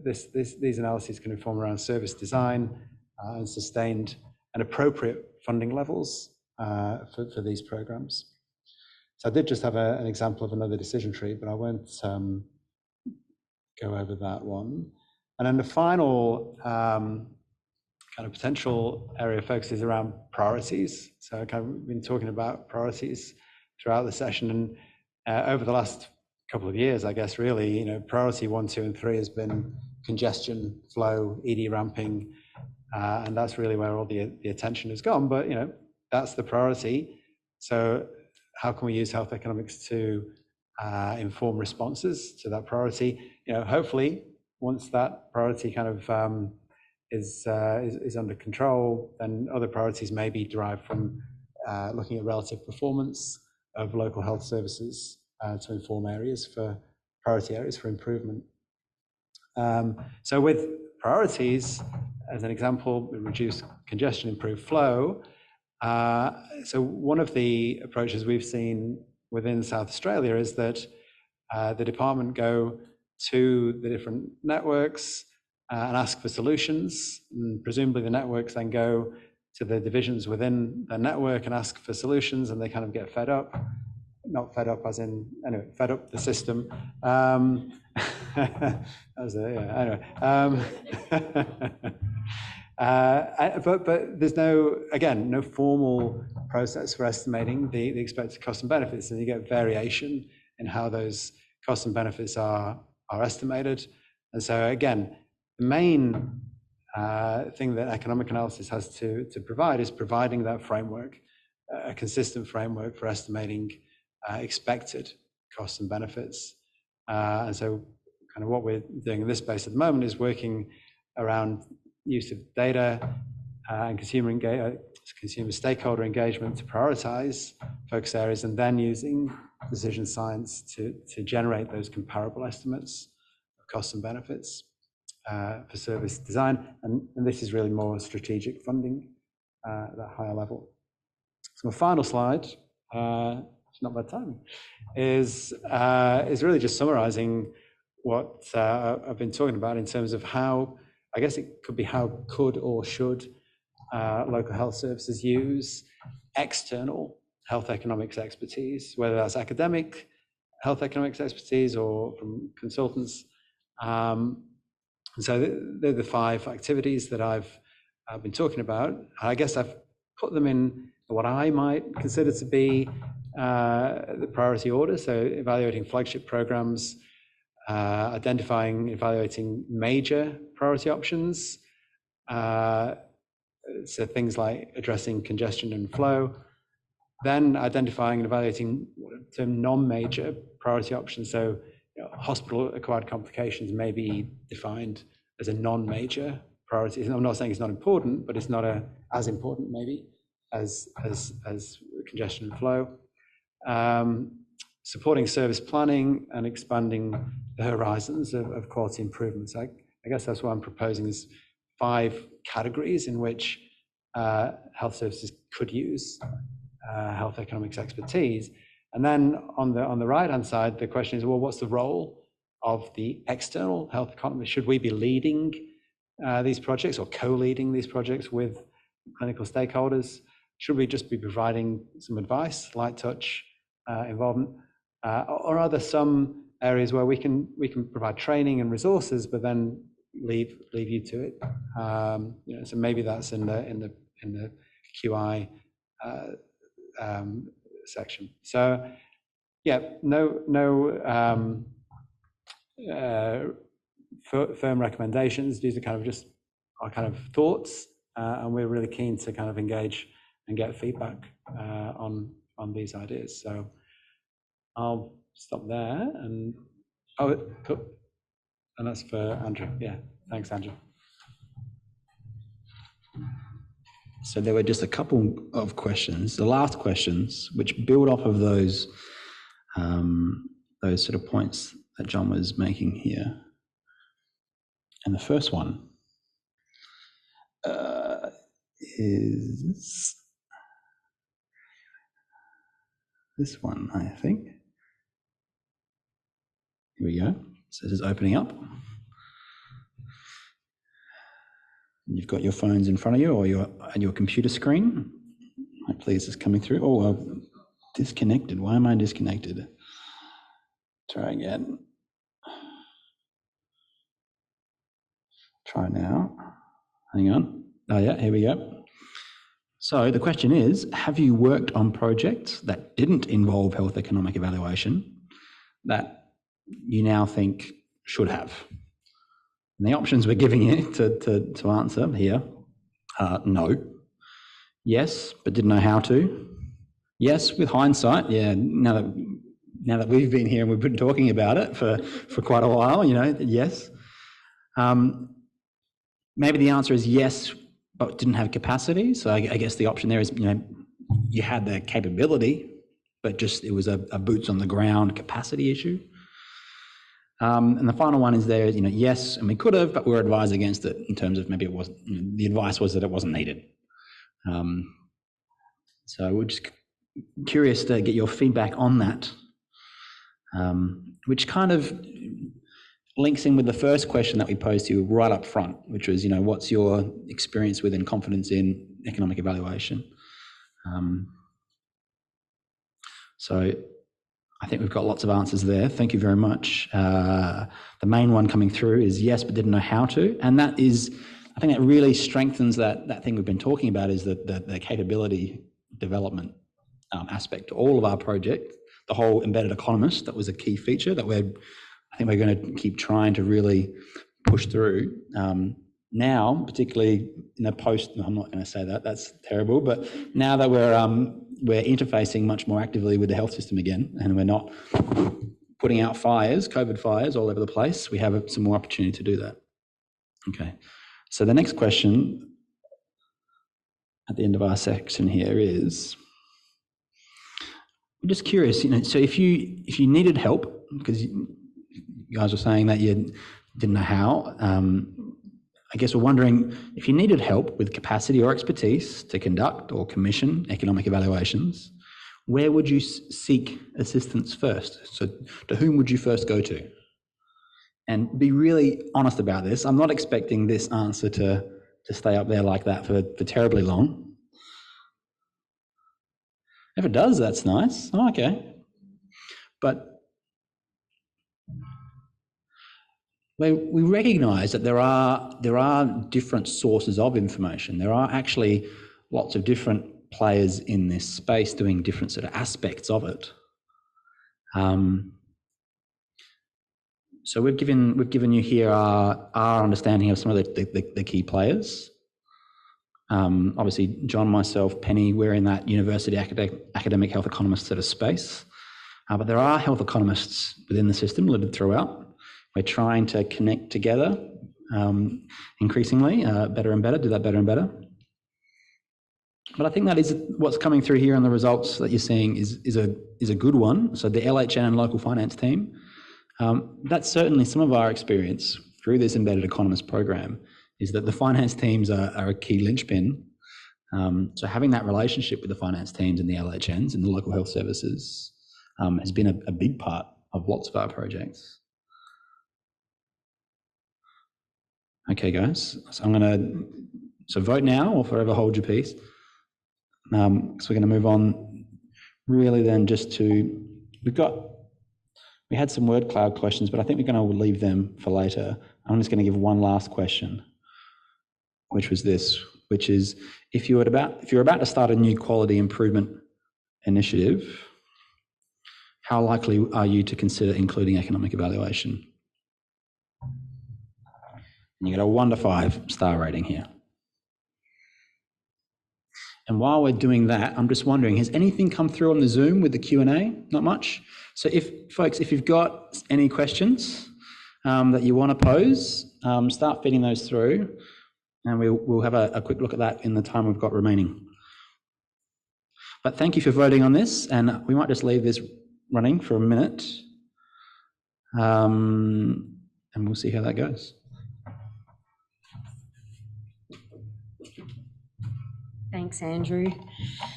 these analyses can inform around service design and sustained and appropriate funding levels for these programs. So I did just have an example of another decision tree, but I won't go over that one. And then the final kind of potential area of focus is around priorities. So I've kind of been talking about priorities throughout the session, and over the last couple of years, I guess, really, priority 1, 2, and 3 has been congestion, flow, ED ramping, and that's really where all the attention has gone. But that's the priority. So how can we use health economics to inform responses to that priority? Hopefully, once that priority kind of is under control, then other priorities may be derived from looking at relative performance of local health services to inform priority areas for improvement. So with priorities, as an example, reduce congestion, improve flow. So one of the approaches we've seen within South Australia is that the department go to the different networks and ask for solutions, and presumably the networks then go to the divisions within the network and ask for solutions, and they kind of get fed up. Not fed up as in, anyway, fed up the system. That was anyway. But there's no formal process for estimating the expected costs and benefits, and you get variation in how those costs and benefits are estimated. And so again, the main thing that economic analysis has to provide is providing that framework, a consistent framework for estimating expected costs and benefits. And so kind of what we're doing in this space at the moment is working around use of data and consumer stakeholder engagement to prioritize focus areas, and then using decision science to generate those comparable estimates of costs and benefits for service design. And this is really more strategic funding at that higher level. So my final slide, it's not bad timing, is really just summarizing what I've been talking about in terms of how, I guess it could be how could or should local health services use external health economics expertise, whether that's academic health economics expertise or from consultants. And so they're the 5 activities that I've been talking about. I guess I've put them in what I might consider to be the priority order. So evaluating flagship programs, evaluating major priority options. So things like addressing congestion and flow, then identifying and evaluating some non-major priority options. So hospital-acquired complications may be defined as a non-major priority. I'm not saying it's not important, but it's not as important maybe as congestion and flow. Supporting service planning and expanding the horizons of quality improvements. I guess that's what I'm proposing is 5 categories in which health services could use health economics expertise. And then on the right-hand side, the question is, well, what's the role of the external health economist? Should we be leading these projects or co-leading these projects with clinical stakeholders? Should we just be providing some advice, light touch involvement? Or are there some areas where we can provide training and resources, but then leave you to it? So maybe that's in the QI section. So yeah, no firm recommendations. These are kind of just our kind of thoughts, and we're really keen to kind of engage and get feedback on these ideas. So I'll stop there and cool. And that's for Andrew. Yeah, thanks, Andrew. So there were just a couple of questions, the last questions, which build off of those sort of points that John was making here. And the first one is this one, I think. Here we go. So this is opening up. You've got your phones in front of you or your computer screen. Hopefully this is coming through. Oh, well, disconnected. Why am I disconnected? Try again. Try now. Hang on. Oh yeah, here we go. So the question is, have you worked on projects that didn't involve health economic evaluation that you now think should have? And the options we're giving you to answer here are no, yes, but didn't know how to, Yes, with hindsight, yeah. Now that we've been here and we've been talking about it for quite a while, yes. Maybe the answer is yes, but didn't have capacity. So I guess the option there is, you had the capability, but just it was a boots on the ground capacity issue. And the final one is there, yes, and we could have, but we were advised against it in terms of maybe it wasn't, the advice was that it wasn't needed. So we're just curious to get your feedback on that, which kind of links in with the first question that we posed to you right up front, which was, what's your experience with and confidence in economic evaluation? So I think we've got lots of answers there. Thank you very much. The main one coming through is yes, but didn't know how to. And that is, I think that really strengthens that thing we've been talking about, is the capability development aspect to all of our project. The whole Embedded Economist, that was a key feature that I think we're going to keep trying to really push through. Now, particularly in the post, I'm not going to say that, that's terrible, but now that we're interfacing much more actively with the health system again, and we're not putting out fires, COVID fires all over the place, we have some more opportunity to do that. Okay, so the next question at the end of our section here is, I'm just curious, so if you needed help, because you guys were saying that you didn't know how, I guess we're wondering if you needed help with capacity or expertise to conduct or commission economic evaluations, where would you seek assistance first? So to whom would you first go to? And be really honest about this. I'm not expecting this answer to stay up there like that for terribly long. If it does, that's nice. Oh, okay. But we recognise that there are different sources of information. There are actually lots of different players in this space doing different sort of aspects of it. So we've given you here our understanding of some of the key players. Obviously, John, myself, Penny, we're in that university academic health economist sort of space. But there are health economists within the system littered throughout. We're trying to connect together increasingly, better and better, do that better and better. But I think that is what's coming through here, and the results that you're seeing is a good one. So the LHN and local finance team, that's certainly some of our experience through this Embedded Economist program, is that the finance teams are a key linchpin. So having that relationship with the finance teams and the LHNs and the local health services has been a big part of lots of our projects. Okay, guys, so I'm going to vote now or forever hold your peace. So we're going to move on really then just to, we had some word cloud questions, but I think we're going to leave them for later. I'm just going to give one last question, which was this, which is, if you're about to start a new quality improvement initiative, how likely are you to consider including economic evaluation? And you get a 1 to 5 star rating here. And while we're doing that, I'm just wondering, has anything come through on the Zoom with the Q&A? Not much. So if you've got any questions that you want to pose, start feeding those through, and we'll have a quick look at that in the time we've got remaining. But thank you for voting on this, and we might just leave this running for a minute, and we'll see how that goes. Thanks, Andrew.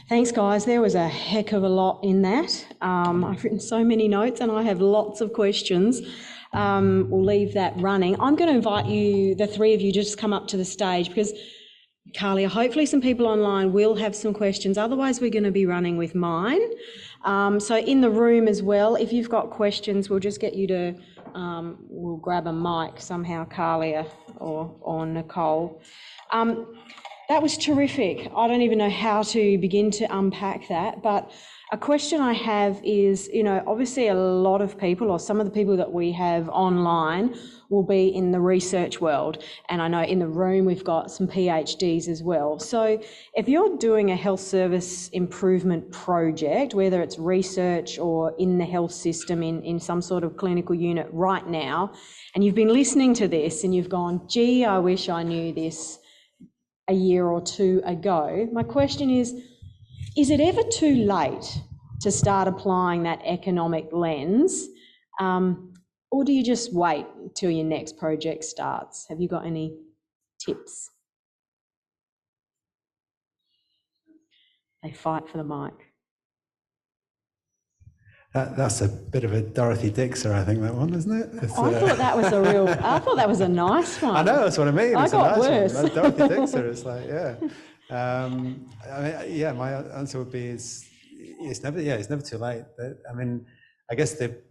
Thanks, guys. There was a heck of a lot in that. I've written so many notes and I have lots of questions. We'll leave that running. I'm going to invite you, the three of you, just come up to the stage, because, Carly, hopefully some people online will have some questions. Otherwise, we're going to be running with mine. So in the room as well, if you've got questions, we'll just get you to, we'll grab a mic somehow, Carly or Nicole. That was terrific. I don't even know how to begin to unpack that, but A question I have is, obviously a lot of people, or some of the people that we have online, will be in the research world. And I know in the room we've got some PhDs as well. So if you're doing a health service improvement project, whether it's research or in the health system in some sort of clinical unit right now, and you've been listening to this and you've gone, gee, I wish I knew this a year or two ago. My question is it ever too late to start applying that economic lens? Or do you just wait until your next project starts? Have you got any tips? They fight for the mic. That's a bit of a Dorothy Dixer, I think, that one, isn't it? I thought that was a nice one. I know, that's what I mean. I got worse. That's Dorothy Dixer. It's like, my answer would be it's never too late. I mean, I guess the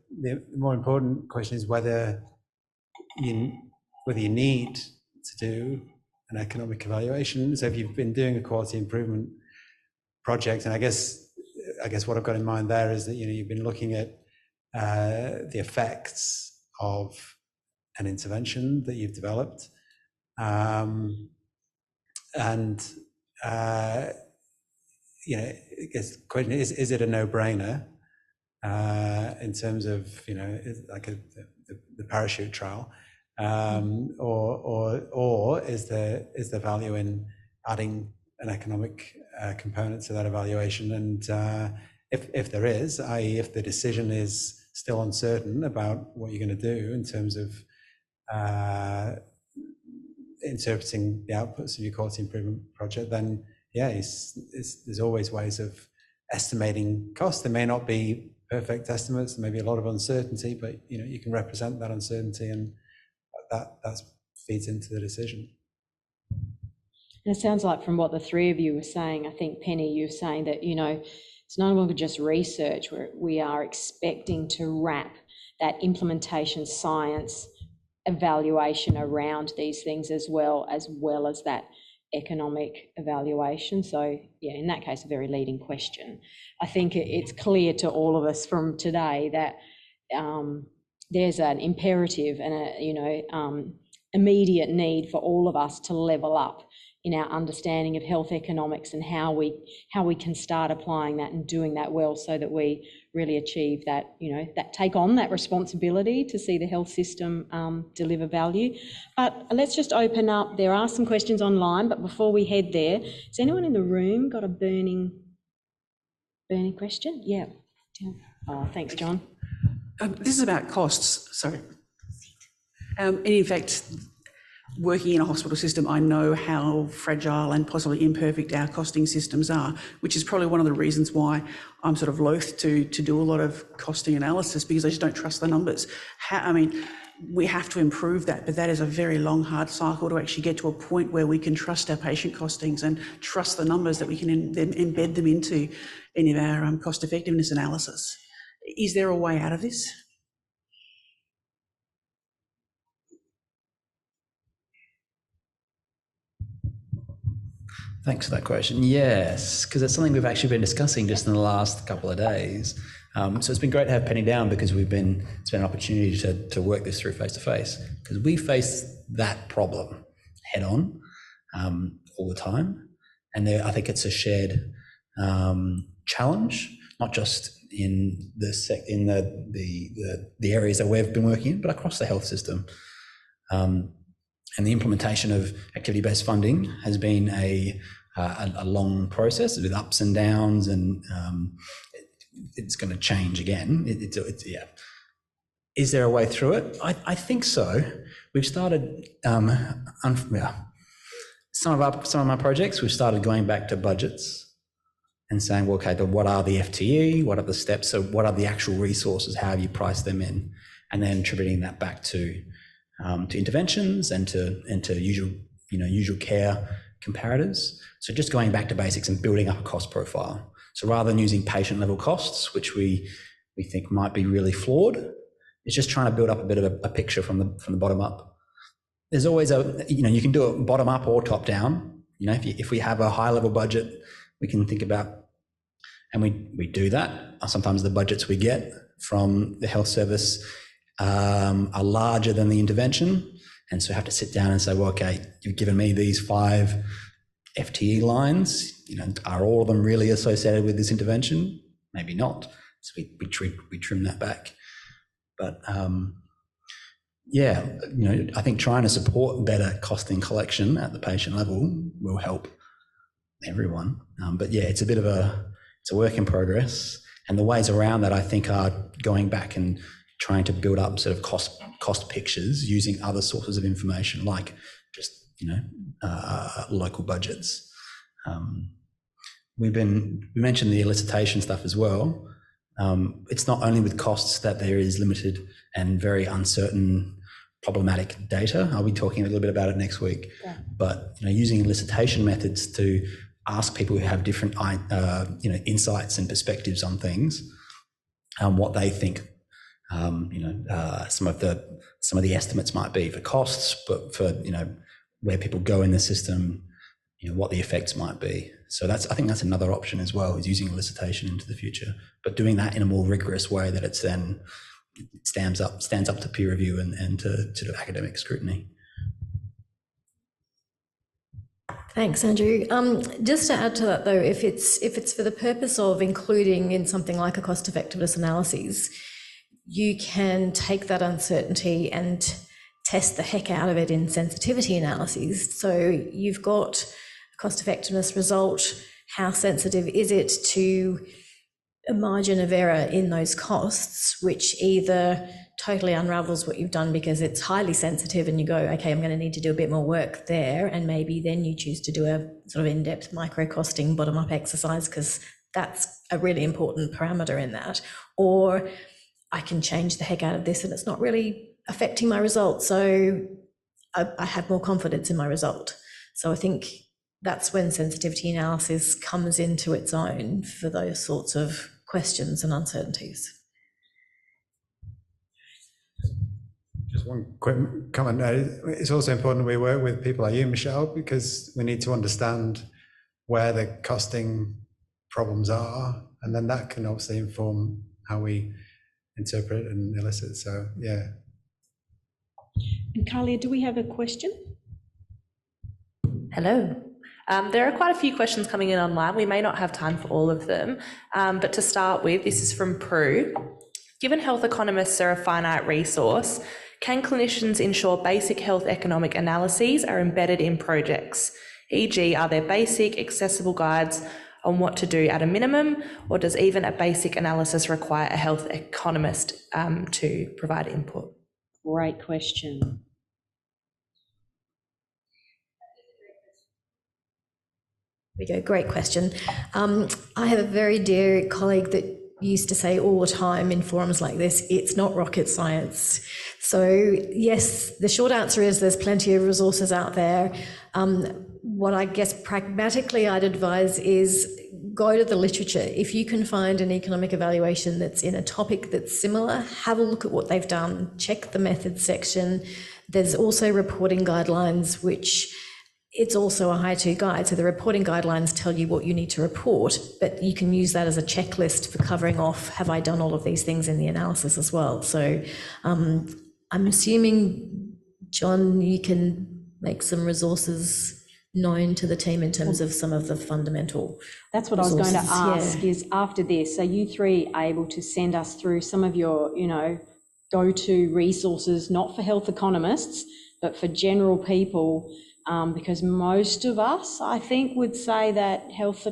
more important question is whether you need to do an economic evaluation. So if you've been doing a quality improvement project, and I guess what I've got in mind there is that you've been looking at the effects of an intervention that you've developed, I guess the question is it a no-brainer in terms of like the parachute trial, or is there value in adding an economic component to that evaluation? And if there is, i.e. if the decision is still uncertain about what you're going to do in terms of interpreting the outputs of your quality improvement project, then there's always ways of estimating costs. There may not be perfect estimates, there may be a lot of uncertainty, but you can represent that uncertainty, and that feeds into the decision. And it sounds like from what the three of you were saying, I think, Penny, you're saying that, it's no longer just research, where we are expecting to wrap that implementation science evaluation around these things as well as that economic evaluation. So, in that case, a very leading question. I think it's clear to all of us from today that there's an imperative and a, immediate need for all of us to level up in our understanding of health economics and how we can start applying that and doing that well, so that we really achieve that, that take on that responsibility to see the health system deliver value. But let's just open up. There are some questions online, but before we head there, has anyone in the room got a burning question? Yeah. Oh, thanks, John. This is about costs. Sorry. And in fact, working in a hospital system, I know how fragile and possibly imperfect our costing systems are, which is probably one of the reasons why I'm sort of loath to do a lot of costing analysis, because I just don't trust the numbers. We have to improve that, but that is a very long, hard cycle to actually get to a point where we can trust our patient costings and trust the numbers, that we can then embed them into any of our cost effectiveness analysis. Is there a way out of this? Thanks for that question. Yes, because it's something we've actually been discussing just in the last couple of days. So it's been great to have Penny down, because it's been an opportunity to work this through face to face, because we face that problem head on all the time, and I think it's a shared challenge, not just in the areas that we've been working in, but across the health system. And the implementation of activity-based funding has been a long process with ups and downs, and it's going to change again. Is there a way through it? I think so. We've started some of my projects. We've started going back to budgets and saying, well, okay, what are the FTE? What are the steps? So what are the actual resources? How have you priced them in? And then attributing that back to interventions and to usual care comparators. So just going back to basics and building up a cost profile. So rather than using patient level costs, which we think might be really flawed, it's just trying to build up a bit of a picture from the bottom up. There's always you can do it bottom up or top down. If we have a high level budget, we can think about And we do that. Sometimes the budgets we get from the health service are larger than the intervention. And so we have to sit down and say, well, okay, you've given me these 5 FTE lines, are all of them really associated with this intervention? Maybe not. So we trim that back. But I think trying to support better costing collection at the patient level will help everyone. But yeah, it's a work in progress. And the ways around that, I think, are going back and trying to build up sort of cost pictures using other sources of information, like just local budgets. We mentioned the elicitation stuff as well. It's not only with costs that there is limited and very uncertain problematic data. I'll be talking a little bit about it next week. Yeah. But using elicitation methods to ask people who have different insights and perspectives on things, what they think some of the estimates might be for costs, but for where people go in the system, what the effects might be. So I think that's another option as well, is using elicitation into the future, but doing that in a more rigorous way that it's then stands up to peer review and to sort of academic scrutiny. Thanks, Andrew. Just to add to that, though, if it's for the purpose of including in something like a cost effectiveness analysis, you can take that uncertainty and test the heck out of it in sensitivity analyses. So you've got a cost effectiveness result. How sensitive is it to a margin of error in those costs, which either totally unravels what you've done because it's highly sensitive and you go, okay, I'm going to need to do a bit more work there, and maybe then you choose to do a sort of in-depth micro-costing bottom-up exercise because that's a really important parameter in that. Or I can change the heck out of this and it's not really affecting my result, so I have more confidence in my result. So I think that's when sensitivity analysis comes into its own for those sorts of questions and uncertainties. Just one quick comment. It's also important we work with people like you, Michelle, because we need to understand where the costing problems are, and then that can obviously inform how we interpret and elicit. So, yeah. And Carlia, do we have a question? Hello. There are quite a few questions coming in online. We may not have time for all of them, but to start with, this is from Prue. Given health economists are a finite resource, can clinicians ensure basic health economic analyses are embedded in projects? E.g., are there basic, accessible guides on what to do at a minimum, or does even a basic analysis require a health economist to provide input? Great question. There we go, great question. I have a very dear colleague that used to say all the time in forums like this, it's not rocket science. So yes, the short answer is there's plenty of resources out there. What I guess pragmatically I'd advise is go to the literature. If you can find an economic evaluation that's in a topic that's similar, have a look at what they've done, check the methods section. There's also reporting guidelines, which it's also a how-to guide. So the reporting guidelines tell you what you need to report, but you can use that as a checklist for covering off, have I done all of these things in the analysis as well? So I'm assuming, John, you can make some resources known to the team in terms of some of the fundamental That's what resources. I was going to ask, is after this, are you three able to send us through some of your, go-to resources, not for health economists, but for general people? Because most of us, I think, would say that health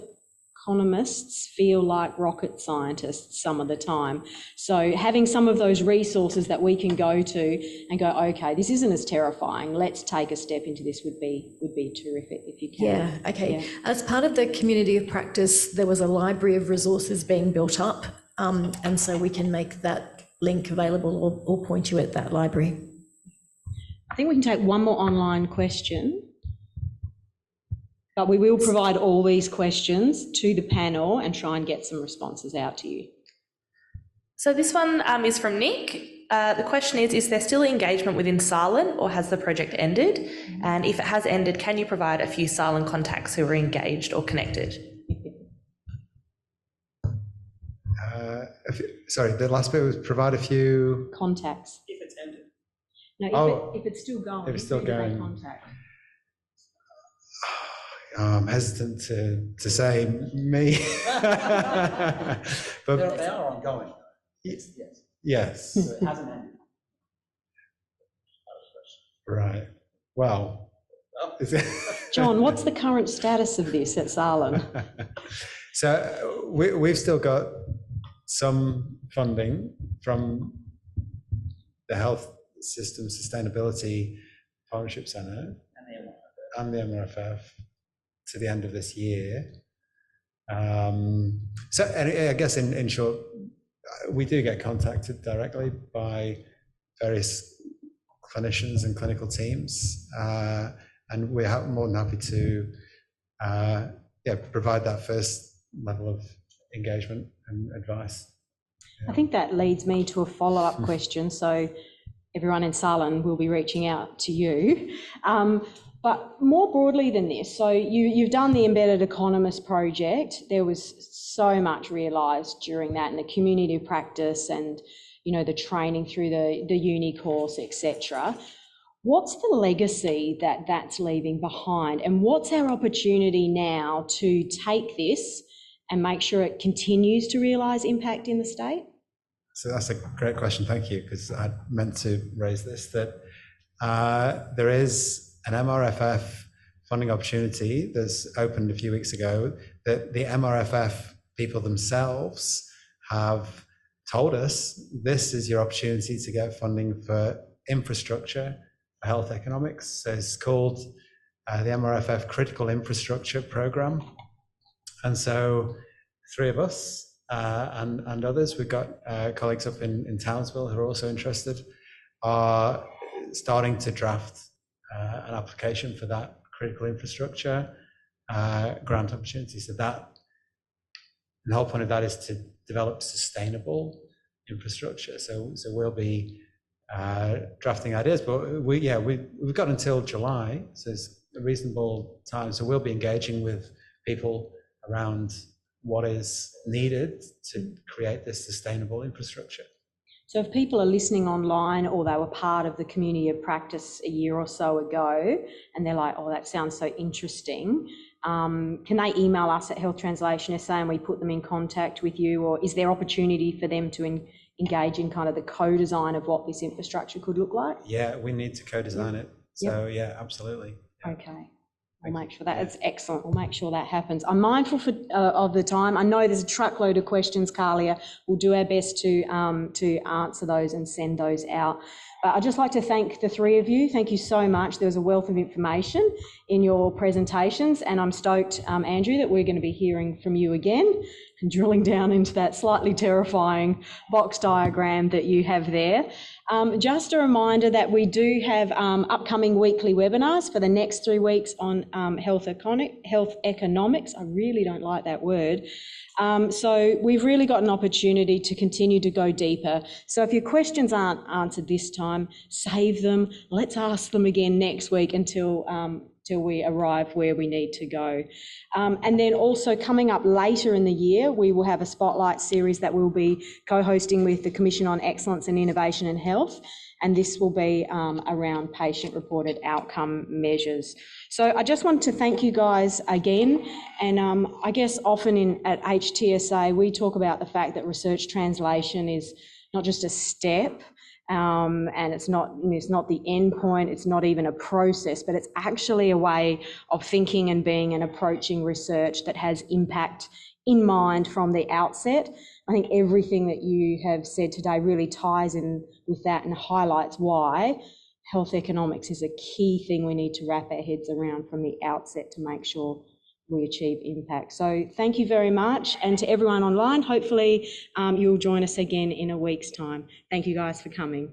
economists feel like rocket scientists some of the time. So having some of those resources that we can go to and go, okay, this isn't as terrifying, let's take a step into this would be terrific if you can. Yeah, okay. Yeah. As part of the community of practice, there was a library of resources being built up, and so we can make that link available or point you at that library. I think we can take one more online question, but we will provide all these questions to the panel and try and get some responses out to you. So this one is from Nick. The question is there still engagement within Silent, or has the project ended? And if it has ended, can you provide a few Silent contacts who are engaged or connected? sorry, the last bit was provide a few contacts. If it's ended. No, if it's still going. If it's still who do they going. contact? I'm hesitant to say me. But They are ongoing. Yes. yes. So it hasn't ended. Right. Well. John, what's the current status of this at Sarlan? So we've still got some funding from the Health System Sustainability Partnership Centre and the MRFF to the end of this year. So I guess in short, we do get contacted directly by various clinicians and clinical teams, and we're more than happy to provide that first level of engagement and advice. I think that leads me to a follow-up question. So everyone in Sarlan will be reaching out to you. But more broadly than this, so you've done the Embedded Economist project. There was so much realised during that, and the community of practice and, you know, the training through the uni course, etc. What's the legacy that's leaving behind, and what's our opportunity now to take this and make sure it continues to realise impact in the state? So that's a great question, thank you, because I meant to raise this, that there is an MRFF funding opportunity that's opened a few weeks ago that the MRFF people themselves have told us this is your opportunity to get funding for infrastructure for health economics. So it's called the MRFF Critical Infrastructure Programme. And so 3 of us and others, we've got colleagues up in Townsville who are also interested, are starting to draft an application for that critical infrastructure grant opportunity. So that, the whole point of that is to develop sustainable infrastructure. So we'll be drafting ideas, but we've got until July, so it's a reasonable time. So we'll be engaging with people around what is needed to create this sustainable infrastructure. So if people are listening online, or they were part of the community of practice a year or so ago, and they're like, oh, that sounds so interesting, can they email us at Health Translation SA and we put them in contact with you? Or is there opportunity for them to engage in kind of the co-design of what this infrastructure could look like? Yeah, we need to co-design it. So yeah, absolutely. Yeah. Okay. We'll make sure that it's excellent. We'll make sure that happens. I'm mindful of the time. I know there's a truckload of questions, Carlia. We'll do our best to answer those and send those out. But I'd just like to thank the 3 of you. Thank you so much. There was a wealth of information in your presentations, and I'm stoked, Andrew, that we're going to be hearing from you again and drilling down into that slightly terrifying box diagram that you have there. Just a reminder that we do have upcoming weekly webinars for the next 3 weeks on health economics. I really don't like that word. So we've really got an opportunity to continue to go deeper. So if your questions aren't answered this time, save them. Let's ask them again next week until we arrive where we need to go. And then also coming up later in the year, we will have a spotlight series that we'll be co-hosting with the Commission on Excellence and Innovation in Health. And this will be around patient-reported outcome measures. So I just want to thank you guys again. And I guess often at HTSA, we talk about the fact that research translation is not just a step, and it's not the end point, it's not even a process, but it's actually a way of thinking and being and approaching research that has impact in mind from the outset. I think everything that you have said today really ties in with that and highlights why health economics is a key thing we need to wrap our heads around from the outset to make sure we achieve impact. So thank you very much. And to everyone online, hopefully you'll join us again in a week's time. Thank you guys for coming.